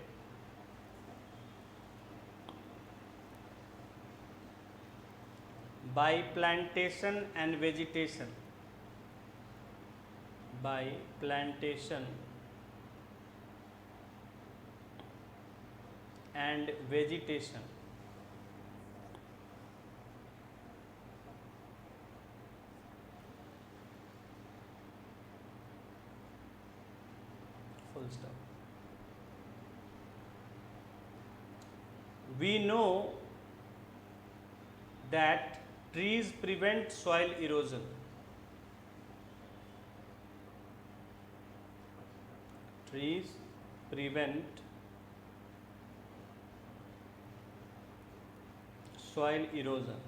Speaker 1: by plantation and vegetation, by plantation and vegetation. Full stop. We know that trees prevent soil erosion. Trees prevent soil erosion.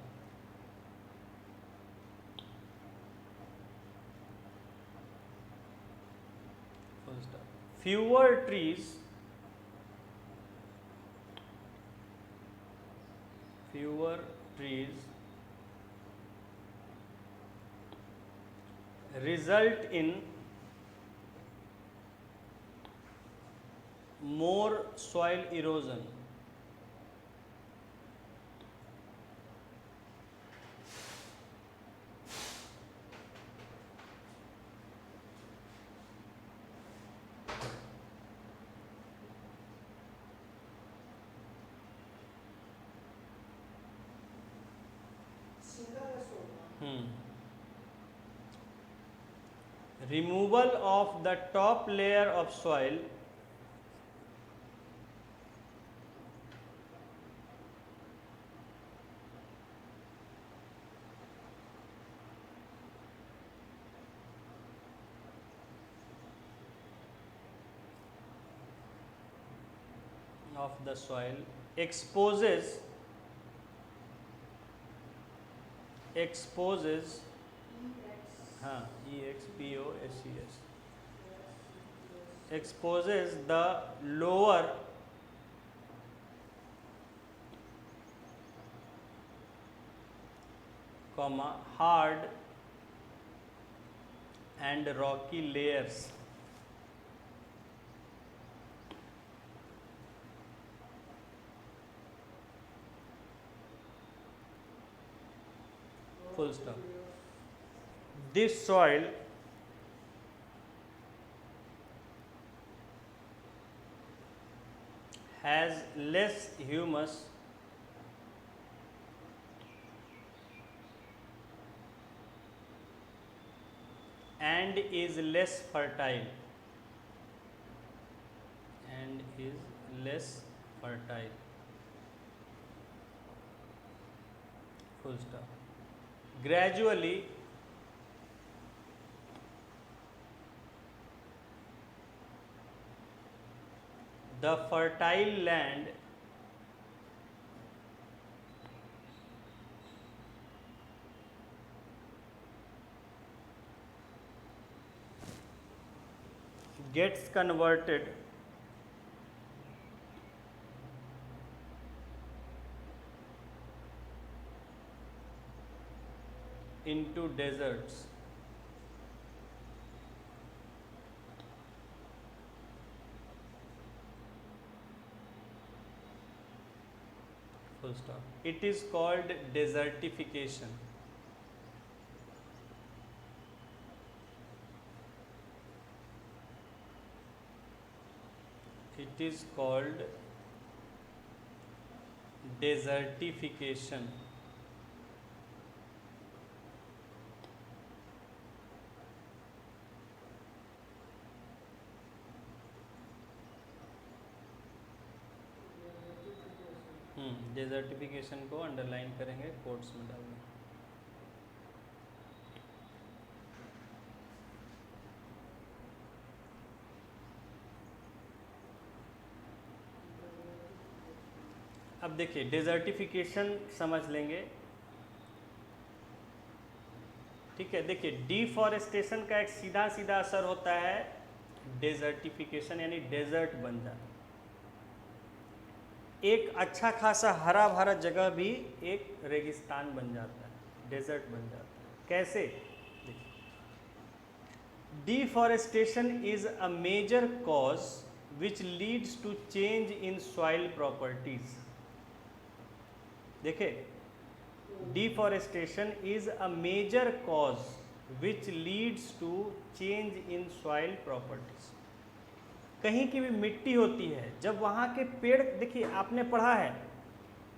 Speaker 1: Full stop. Fewer trees result in more soil erosion.
Speaker 2: Single या solar
Speaker 1: Removal of the top layer of soil exposes exposes the lower hard and rocky layers full stop. This soil has less humus and is less fertile. Full stop. Gradually the fertile land gets converted into deserts. Full stop. It is called desertification. It is called desertification. Desertification को underline करेंगे, quotes में डालेंगे. अब देखिए desertification समझ लेंगे. ठीक है, देखिए डिफॉरेस्टेशन का एक सीधा सीधा असर होता है डेजर्टिफिकेशन यानी डेजर्ट बन जाना। एक अच्छा खासा हरा भरा जगह भी एक रेगिस्तान बन जाता है, डेजर्ट बन जाता है। कैसे? Deforestation is a major cause which leads to change in soil properties. देखिए, deforestation is a major cause which leads to change in soil properties. कहीं की भी मिट्टी होती है, जब वहाँ के पेड़, देखिए आपने पढ़ा है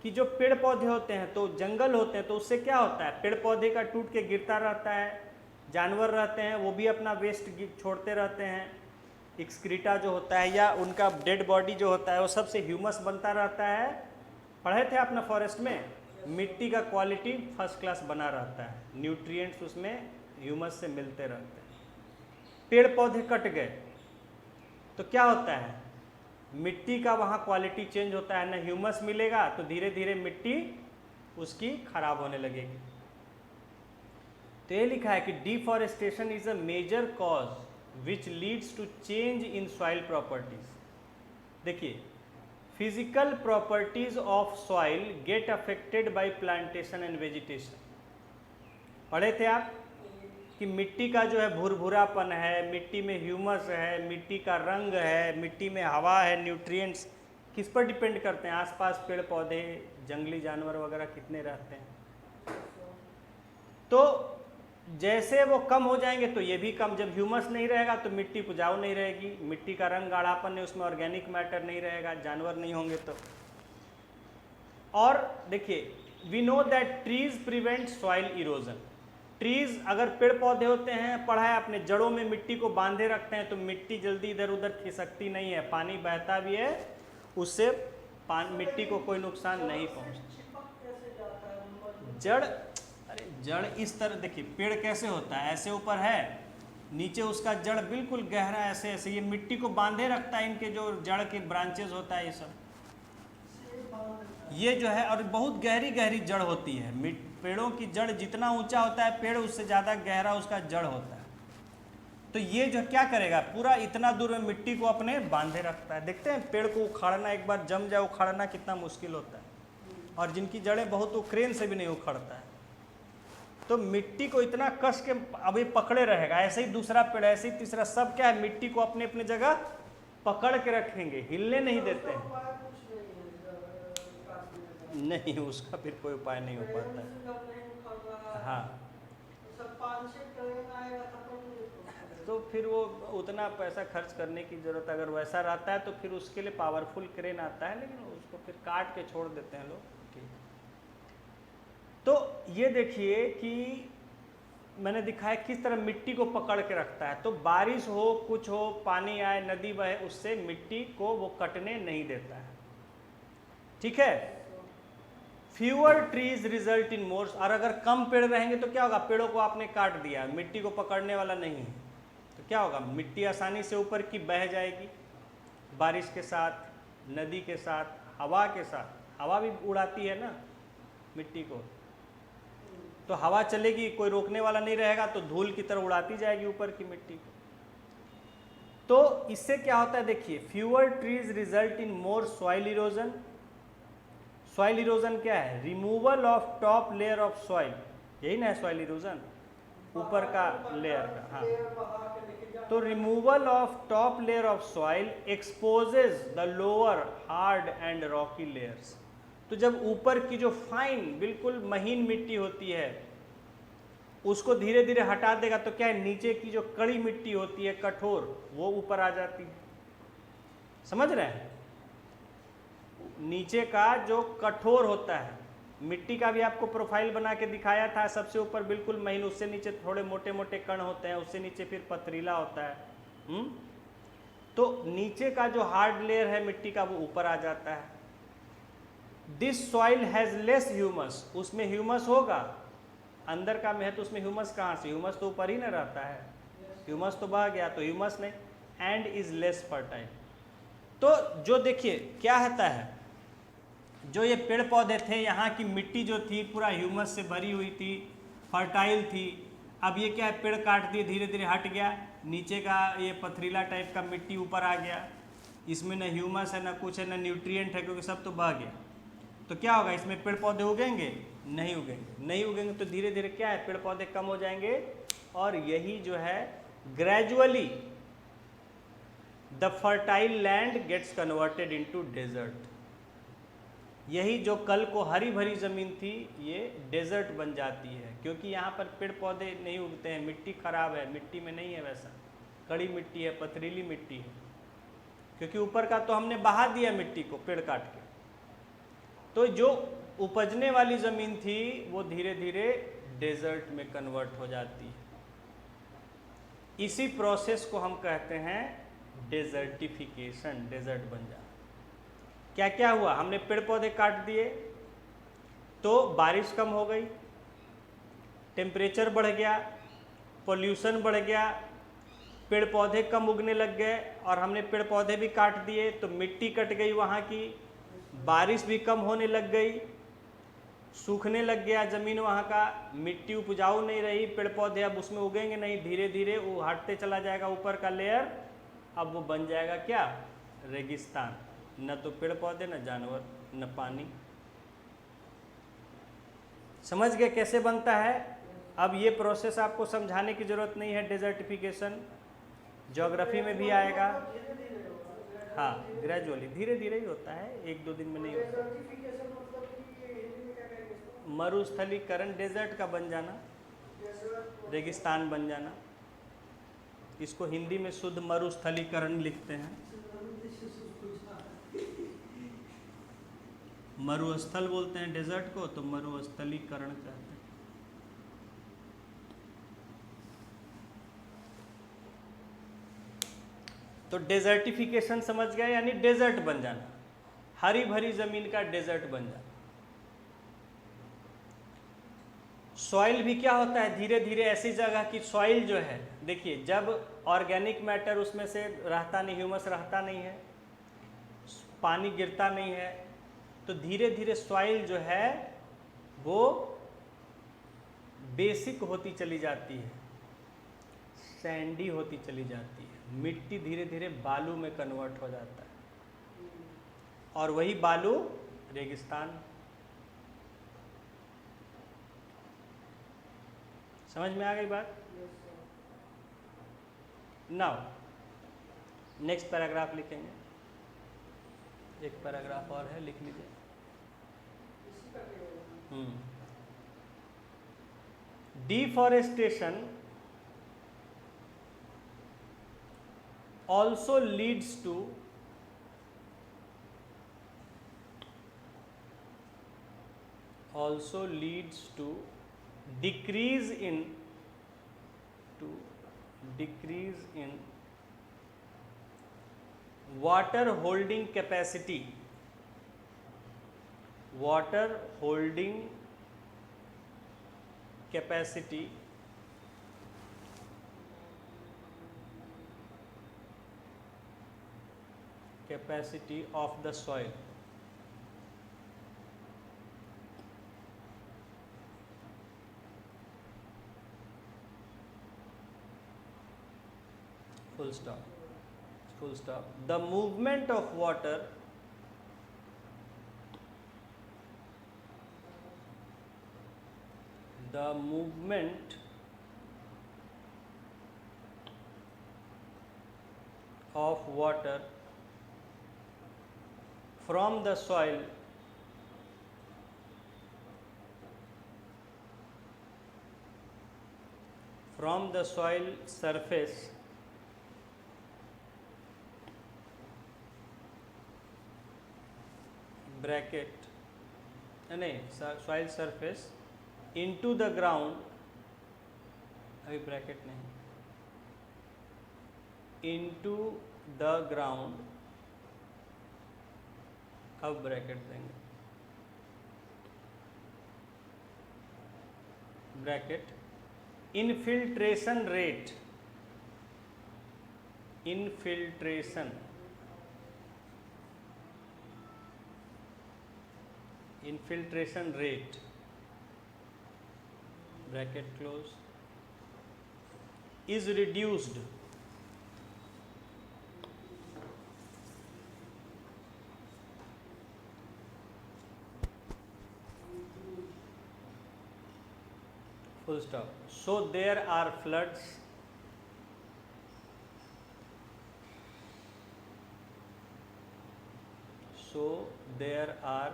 Speaker 1: कि जो पेड़ पौधे होते हैं तो जंगल होते हैं, तो उससे क्या होता है, पेड़ पौधे का टूट के गिरता रहता है, जानवर रहते हैं वो भी अपना वेस्ट छोड़ते रहते हैं, एक्सक्रीटा जो होता है या उनका डेड बॉडी जो होता है वो सबसे ह्यूमस बनता रहता है। पढ़े थे अपना फॉरेस्ट में, मिट्टी का क्वालिटी फर्स्ट क्लास बना रहता है, न्यूट्रिएंट्स उसमें ह्यूमस से मिलते रहते हैं। पेड़ पौधे कट गए तो क्या होता है, मिट्टी का वहाँ क्वालिटी चेंज होता है, ना ह्यूमस मिलेगा तो धीरे धीरे मिट्टी उसकी खराब होने लगेगी। तो ये लिखा है कि deforestation is a major cause which leads to change in soil properties. देखिए, physical properties of soil get affected by plantation and vegetation. पढ़े थे आप कि मिट्टी का जो है भुरभुरापन है, मिट्टी में ह्यूमस है, मिट्टी का रंग है, मिट्टी में हवा है, न्यूट्रिएंट्स किस पर डिपेंड करते हैं, आसपास पेड़ पौधे जंगली जानवर वगैरह कितने रहते हैं। तो जैसे वो कम हो जाएंगे तो ये भी कम, जब ह्यूमस नहीं रहेगा तो मिट्टी उपजाऊ नहीं रहेगी, मिट्टी का रंग गाढ़ापन नहीं, उसमें ऑर्गेनिक मैटर नहीं रहेगा, जानवर नहीं होंगे तो। और देखिए, we know that trees prevent soil erosion. Trees, अगर पेड़ पौधे होते हैं, पढ़ा है अपने, जड़ों में मिट्टी को बांधे रखते हैं तो मिट्टी जल्दी इधर उधर खिसकती नहीं है, पानी बहता भी है उससे मिट्टी को कोई नुकसान नहीं पहुंचता। जड़, अरे जड़ इस तरह, देखिए पेड़ कैसे होता है, ऐसे ऊपर है, नीचे उसका जड़ बिल्कुल गहरा ऐसे ऐसे, ये मिट्टी को बांधे रखता है, इनके जो जड़ के ब्रांचेस होता है ये सब, ये जो है, और बहुत गहरी गहरी जड़ होती है। पेड़ों की जड़ जितना ऊंचा होता है पेड़, उससे ज़्यादा गहरा उसका जड़ होता है। तो ये जो क्या करेगा, पूरा इतना दूर में मिट्टी को अपने बांधे रखता है। देखते हैं पेड़ को उखाड़ना, एक बार जम जाए उखाड़ना कितना मुश्किल होता है, और जिनकी जड़ें बहुत, वो क्रेन से भी नहीं उखड़ता है। तो मिट्टी को इतना कस के अभी पकड़े रहेगा, ऐसे ही दूसरा पेड़, ऐसे ही तीसरा, सब क्या है, मिट्टी को अपने अपने जगह पकड़ के रखेंगे, हिलने नहीं देते हैं। नहीं, उसका फिर कोई उपाय नहीं हो पाता है। हाँ, तो फिर वो उतना पैसा खर्च करने की ज़रूरत, अगर वैसा रहता है तो फिर उसके लिए पावरफुल क्रेन आता है, लेकिन उसको फिर काट के छोड़ देते हैं लोग। तो ये देखिए कि मैंने दिखाया किस तरह मिट्टी को पकड़ के रखता है। तो बारिश हो, कुछ हो, पानी आए, नदी बहे, उससे मिट्टी को वो कटने नहीं देता है। ठीक है। फ्यूअर ट्रीज रिजल्ट इन मोर, और अगर कम पेड़ रहेंगे तो क्या होगा, पेड़ों को आपने काट दिया, मिट्टी को पकड़ने वाला नहीं है, तो क्या होगा, मिट्टी आसानी से ऊपर की बह जाएगी, बारिश के साथ, नदी के साथ, हवा के साथ। हवा भी उड़ाती है ना मिट्टी को, तो हवा चलेगी, कोई रोकने वाला नहीं रहेगा, तो धूल की तरह उड़ाती जाएगी ऊपर की मिट्टी को। तो इससे क्या होता है, देखिए, fewer trees result in more soil erosion. Soil erosion क्या है, removal of top layer of soil, यही ना है सॉइल इरोजन, ऊपर का लेयर का। हाँ, तो removal of top layer of soil exposes the lower hard and Rocky layers. तो जब ऊपर की जो फाइन बिल्कुल महीन मिट्टी होती है उसको धीरे धीरे हटा देगा, तो क्या है, नीचे की जो कड़ी मिट्टी होती है, कठोर, वो ऊपर आ जाती है। समझ रहे हैं, नीचे का जो कठोर होता है मिट्टी का भी आपको प्रोफाइल बना के दिखाया था, सबसे ऊपर बिल्कुल महीन, उससे नीचे थोड़े मोटे मोटे कण होते हैं, उससे नीचे फिर पथरीला होता है। तो नीचे का जो हार्ड लेयर है मिट्टी का वो ऊपर आ जाता है। This soil has less humus, उसमें ह्यूमस होगा, अंदर का में है तो उसमें ह्यूमस कहाँ से, ह्यूमस तो ऊपर ही ना रहता है, ह्यूमस तो बह गया, तो ह्यूमस नहीं, एंड इज लेस फर्टाइल। तो जो देखिए क्या होता है, जो ये पेड़ पौधे थे, यहाँ की मिट्टी जो थी पूरा ह्यूमस से भरी हुई थी, फर्टाइल थी। अब ये क्या है, पेड़ काट दिए, धीरे धीरे हट गया, नीचे का ये पथरीला टाइप का मिट्टी ऊपर आ गया, इसमें न ह्यूमस है, न कुछ है, न न्यूट्रिएंट है, क्योंकि सब तो बह गया। तो क्या होगा, इसमें पेड़ पौधे उगेंगे? नहीं उगेंगे। नहीं उगेंगे तो धीरे धीरे क्या है, पेड़ पौधे कम हो जाएंगे, और यही जो है gradually the fertile land gets converted into desert. यही जो कल को हरी भरी ज़मीन थी, ये डेजर्ट बन जाती है, क्योंकि यहाँ पर पेड़ पौधे नहीं उगते हैं, मिट्टी खराब है, मिट्टी में नहीं है वैसा, कड़ी मिट्टी है, पथरीली मिट्टी है, क्योंकि ऊपर का तो हमने बहा दिया मिट्टी को पेड़ काट के। तो जो उपजने वाली ज़मीन थी वो धीरे धीरे डेजर्ट में कन्वर्ट हो जाती है। इसी प्रोसेस को हम कहते हैं डेजर्टिफिकेशन, डेजर्ट बन जाना। क्या क्या हुआ, हमने पेड़ पौधे काट दिए तो बारिश कम हो गई, टेम्परेचर बढ़ गया, पोल्यूशन बढ़ गया, पेड़ पौधे कम उगने लग गए, और हमने पेड़ पौधे भी काट दिए तो मिट्टी कट गई वहाँ की, बारिश भी कम होने लग गई, सूखने लग गया ज़मीन वहाँ का, मिट्टी उपजाऊ नहीं रही, पेड़ पौधे अब उसमें उगेंगे नहीं, धीरे धीरे वो हटते चला जाएगा ऊपर का लेयर, अब वो बन जाएगा क्या, रेगिस्तान। न तो पेड़ पौधे, न जानवर, न पानी। समझ गए कैसे बनता है? अब ये प्रोसेस आपको समझाने की ज़रूरत नहीं है, डेजर्टिफिकेशन ज्योग्राफी में भी आएगा। हाँ, ग्रेजुअली, धीरे धीरे ही होता है, एक दो दिन में नहीं होता।
Speaker 2: डेजर्टिफिकेशन मतलब कि ये हिंदी में क्या कहेंगे इसको?
Speaker 1: मरुस्थलीकरण, डेजर्ट का बन जाना, रेगिस्तान बन जाना, इसको हिंदी में शुद्ध मरुस्थलीकरण लिखते हैं। मरुस्थल बोलते हैं डेजर्ट को, तो मरुस्थलीकरण कहते हैं। तो डेजर्टिफिकेशन समझ गए, यानी डेजर्ट बन जाना, हरी भरी जमीन का डेजर्ट बन जाना। सॉइल भी क्या होता है, धीरे धीरे ऐसी जगह की सॉइल जो है, देखिए जब ऑर्गेनिक मैटर उसमें से रहता नहीं, ह्यूमस रहता नहीं है, पानी गिरता नहीं है, तो धीरे धीरे सॉइल जो है वो बेसिक होती चली जाती है, सैंडी होती चली जाती है, मिट्टी धीरे धीरे बालू में कन्वर्ट हो जाता है, और वही बालू रेगिस्तान। समझ में आ गई बात? नाउ नेक्स्ट पैराग्राफ लिखेंगे, एक पैराग्राफ और है, लिख लीजिए। Deforestation also leads to decrease in water holding capacity of the soil. Full stop. The movement of water from the soil surface bracket soil surface into the ground, अभी bracket नहीं, into the ground, अब bracket देंगे, bracket infiltration rate bracket close, is reduced. Full stop. So there are floods. So there are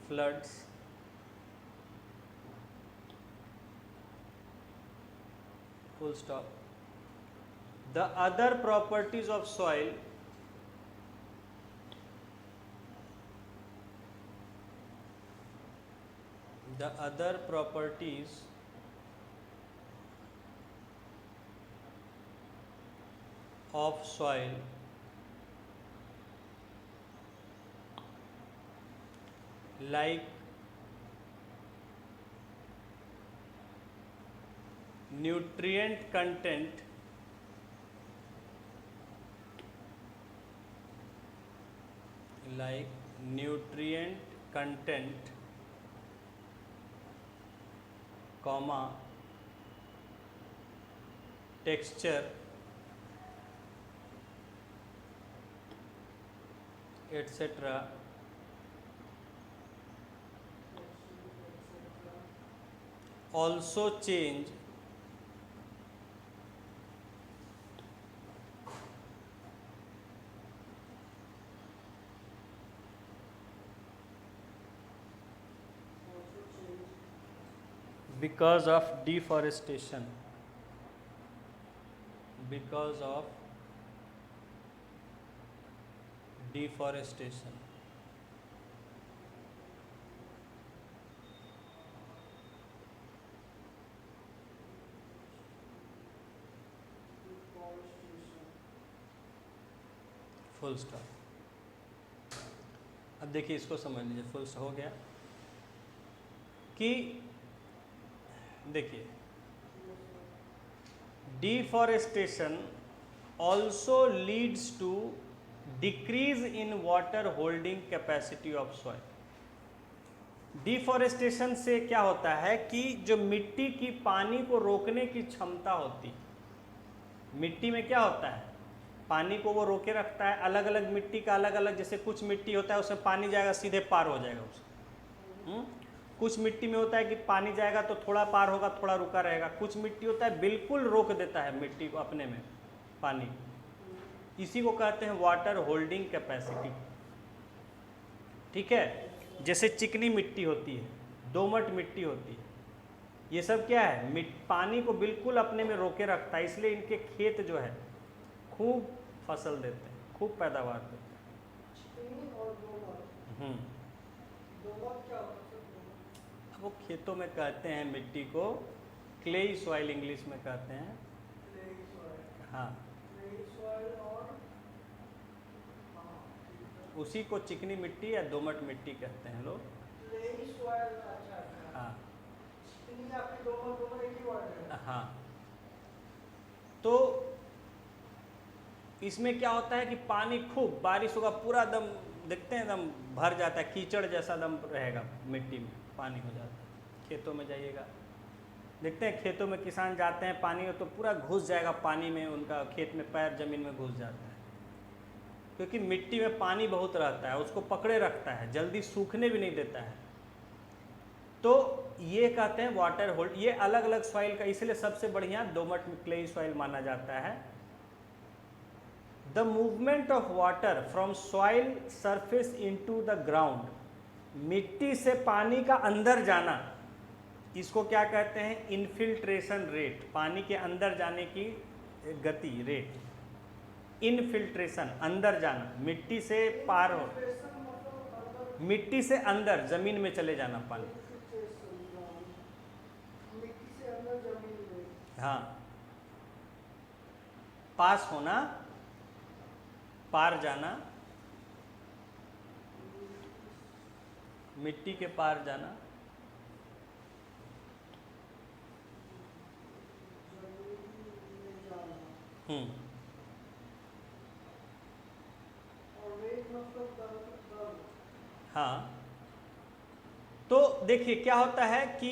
Speaker 1: floods. Full stop. The other properties of soil of soil like nutrient content, comma texture, etc. also change because of deforestation. Full stop. अब देखिए इसको समझ लीजिए, full हो गया कि देखिए deforestation also leads to decrease in water holding capacity of soil. Deforestation से क्या होता है कि जो मिट्टी की पानी को रोकने की क्षमता होती है, मिट्टी में क्या होता है, पानी को वो रोके रखता है। अलग अलग मिट्टी का अलग अलग, जैसे कुछ मिट्टी होता है उसमें पानी जाएगा सीधे पार हो जाएगा उसमें। कुछ मिट्टी में होता है कि पानी जाएगा तो थोड़ा पार होगा, थोड़ा रुका रहेगा। कुछ मिट्टी होता है बिल्कुल रोक देता है मिट्टी को अपने में पानी। इसी को कहते हैं वाटर होल्डिंग कैपेसिटी। ठीक है, जैसे चिकनी मिट्टी होती है, दोमट मिट्टी होती है, ये सब क्या है, पानी को बिल्कुल अपने में रोके रखता है। इसलिए इनके खेत जो है खूब फसल देते हैं, खूब पैदावार देते हैं। अब वो खेतों में कहते हैं मिट्टी को क्लेई सॉइल, इंग्लिश में कहते हैं। हाँ, उसी को चिकनी मिट्टी या दोमट मिट्टी कहते हैं लोग। हाँ हाँ, तो इसमें क्या होता है कि पानी खूब, बारिश होगा पूरा दम, देखते हैं दम भर जाता है, कीचड़ जैसा दम रहेगा मिट्टी में, पानी हो जाता है। खेतों में जाइएगा, देखते हैं खेतों में किसान जाते हैं पानी में तो पूरा घुस जाएगा पानी में, उनका खेत में पैर जमीन में घुस जाता है, क्योंकि मिट्टी में पानी बहुत रहता है, उसको पकड़े रखता है, जल्दी सूखने भी नहीं देता है। तो ये कहते हैं वाटर होल्ड। ये अलग अलग सॉइल का, इसलिए सबसे बढ़िया दोमट क्लेई सॉइल माना जाता है। The movement of water from soil surface into the ground, मिट्टी से पानी का अंदर जाना, इसको क्या कहते हैं, इनफिल्ट्रेशन रेट। पानी के अंदर जाने की गति, रेट, इनफिल्ट्रेशन, अंदर जाना, मिट्टी से पार हो, मिट्टी से अंदर जमीन में चले जाना पानी। हाँ, पास होना, पार जाना, मिट्टी के पार जाना। हाँ, तो देखिए क्या होता है कि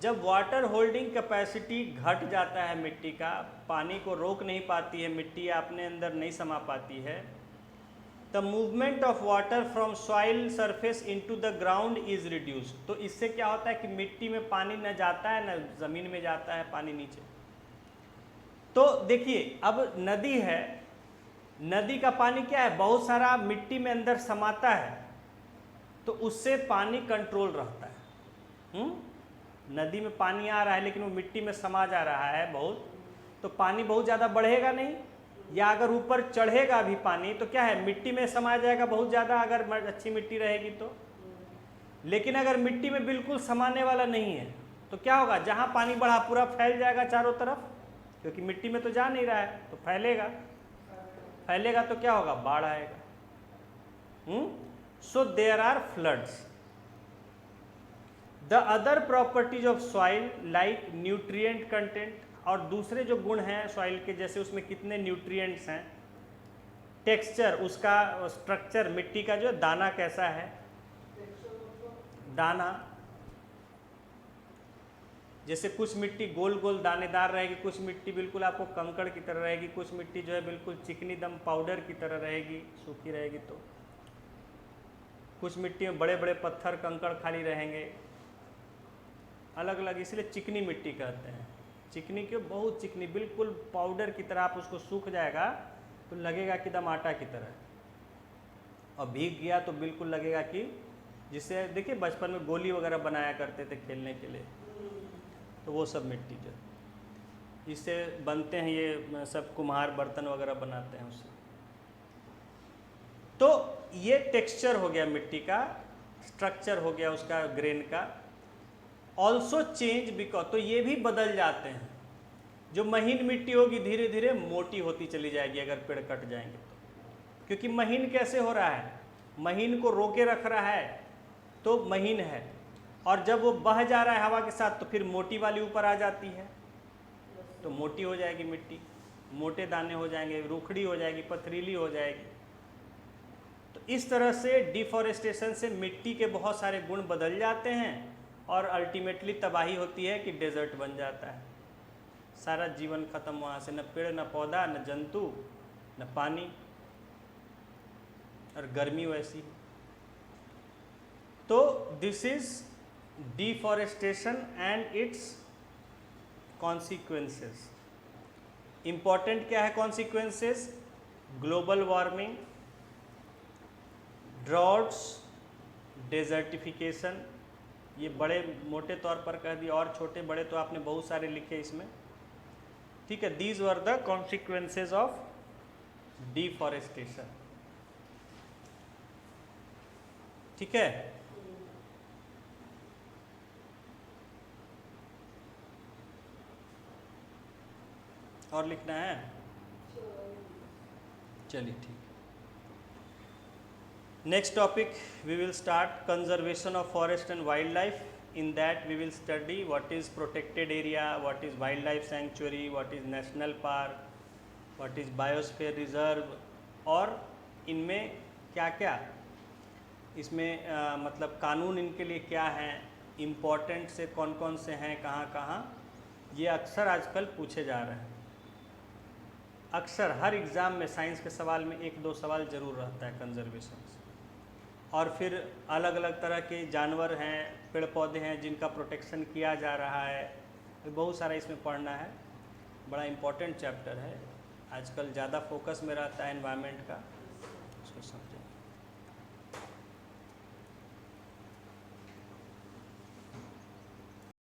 Speaker 1: जब वाटर होल्डिंग कैपेसिटी घट जाता है मिट्टी का, पानी को रोक नहीं पाती है मिट्टी, अपने अंदर नहीं समा पाती है, the movement of water from soil surface into the ground is reduced. तो इससे क्या होता है कि मिट्टी में पानी न जाता है न ज़मीन में जाता है पानी नीचे। तो देखिए अब नदी है, नदी का पानी क्या है, बहुत सारा मिट्टी में अंदर समाता है, तो उससे पानी कंट्रोल रहता है। नदी में पानी आ रहा है लेकिन वो मिट्टी में समा जा रहा है बहुत, तो पानी बहुत ज़्यादा बढ़ेगा नहीं, या अगर ऊपर चढ़ेगा भी पानी तो क्या है, मिट्टी में समा जाएगा बहुत ज़्यादा, अगर अच्छी मिट्टी रहेगी तो। लेकिन अगर मिट्टी में बिल्कुल समाने वाला नहीं है तो क्या होगा, जहाँ पानी बढ़ा पूरा फैल जाएगा चारों तरफ, क्योंकि मिट्टी में तो जा नहीं रहा है, तो फैलेगा, फैलेगा तो क्या होगा, बाढ़ आएगा। So there are floods. The other properties of soil like nutrient content, और दूसरे जो गुण हैं सॉइल के, जैसे उसमें कितने न्यूट्रिएंट्स हैं, टेक्सचर, उसका स्ट्रक्चर, मिट्टी का जो दाना कैसा है, दाना, जैसे कुछ मिट्टी गोल गोल दानेदार रहेगी, कुछ मिट्टी बिल्कुल आपको कंकड़ की तरह रहेगी, कुछ मिट्टी जो है बिल्कुल चिकनी दम पाउडर की तरह रहेगी, सूखी रहेगी, तो कुछ मिट्टी में बड़े बड़े पत्थर कंकड़ खाली रहेंगे, अलग अलग, इसलिए चिकनी मिट्टी कहते हैं। चिकनी क्यों, बहुत चिकनी, बिल्कुल पाउडर की तरह, आप उसको सूख जाएगा तो लगेगा कि दम आटा की तरह, और भीग गया तो बिल्कुल लगेगा कि, जिससे देखिए बचपन में गोली वगैरह बनाया करते थे खेलने के लिए, तो वो सब मिट्टी जो इससे बनते हैं, ये सब कुम्हार बर्तन वगैरह बनाते हैं उससे। तो ये टेक्सचर हो गया मिट्टी का, स्ट्रक्चर हो गया उसका ग्रेन का। ऑल्सो चेंज बिकॉज, तो ये भी बदल जाते हैं। जो महीन मिट्टी होगी धीरे धीरे मोटी होती चली जाएगी अगर पेड़ कट जाएंगे तो, क्योंकि महीन कैसे हो रहा है, महीन को रोके रख रहा है तो महीन है, और जब वो बह जा रहा है हवा के साथ तो फिर मोटी वाली ऊपर आ जाती है, तो मोटी हो जाएगी मिट्टी, मोटे दाने हो जाएंगे, रूखड़ी हो जाएगी, पथरीली हो जाएगी। तो इस तरह से डिफॉरेस्टेशन से मिट्टी के बहुत सारे गुण बदल जाते हैं, और अल्टीमेटली तबाही होती है कि डेजर्ट बन जाता है, सारा जीवन खत्म वहाँ से, न पेड़ न पौधा न जंतु न पानी, और गर्मी वैसी। तो this is deforestation and it's consequences. Important क्या है consequences, global warming, droughts, desertification, ये बड़े मोटे तौर पर कह दिया, और छोटे बड़े तो आपने बहुत सारे लिखे इसमें, ठीक है। These were the consequences of deforestation, ठीक है। और लिखना है, चलिए ठीक। Next topic we will start conservation of forest and wildlife. In that we will study what is protected area, what is wildlife sanctuary, what is national park, what is biosphere reserve, और इनमें क्या क्या इसमें मतलब कानून इनके लिए क्या हैं, इम्पोर्टेंट से कौन कौन से हैं, कहाँ कहाँ, ये अक्सर आजकल पूछे जा रहे हैं। अक्सर हर एग्ज़ाम में साइंस के सवाल में एक दो सवाल ज़रूर रहता है कंजर्वेशन से। और फिर अलग अलग तरह के जानवर हैं, पेड़ पौधे हैं जिनका प्रोटेक्शन किया जा रहा है, बहुत सारा इसमें पढ़ना है, बड़ा इम्पोर्टेंट चैप्टर है, आजकल ज़्यादा फोकस में रहता है एनवायरनमेंट का, उसको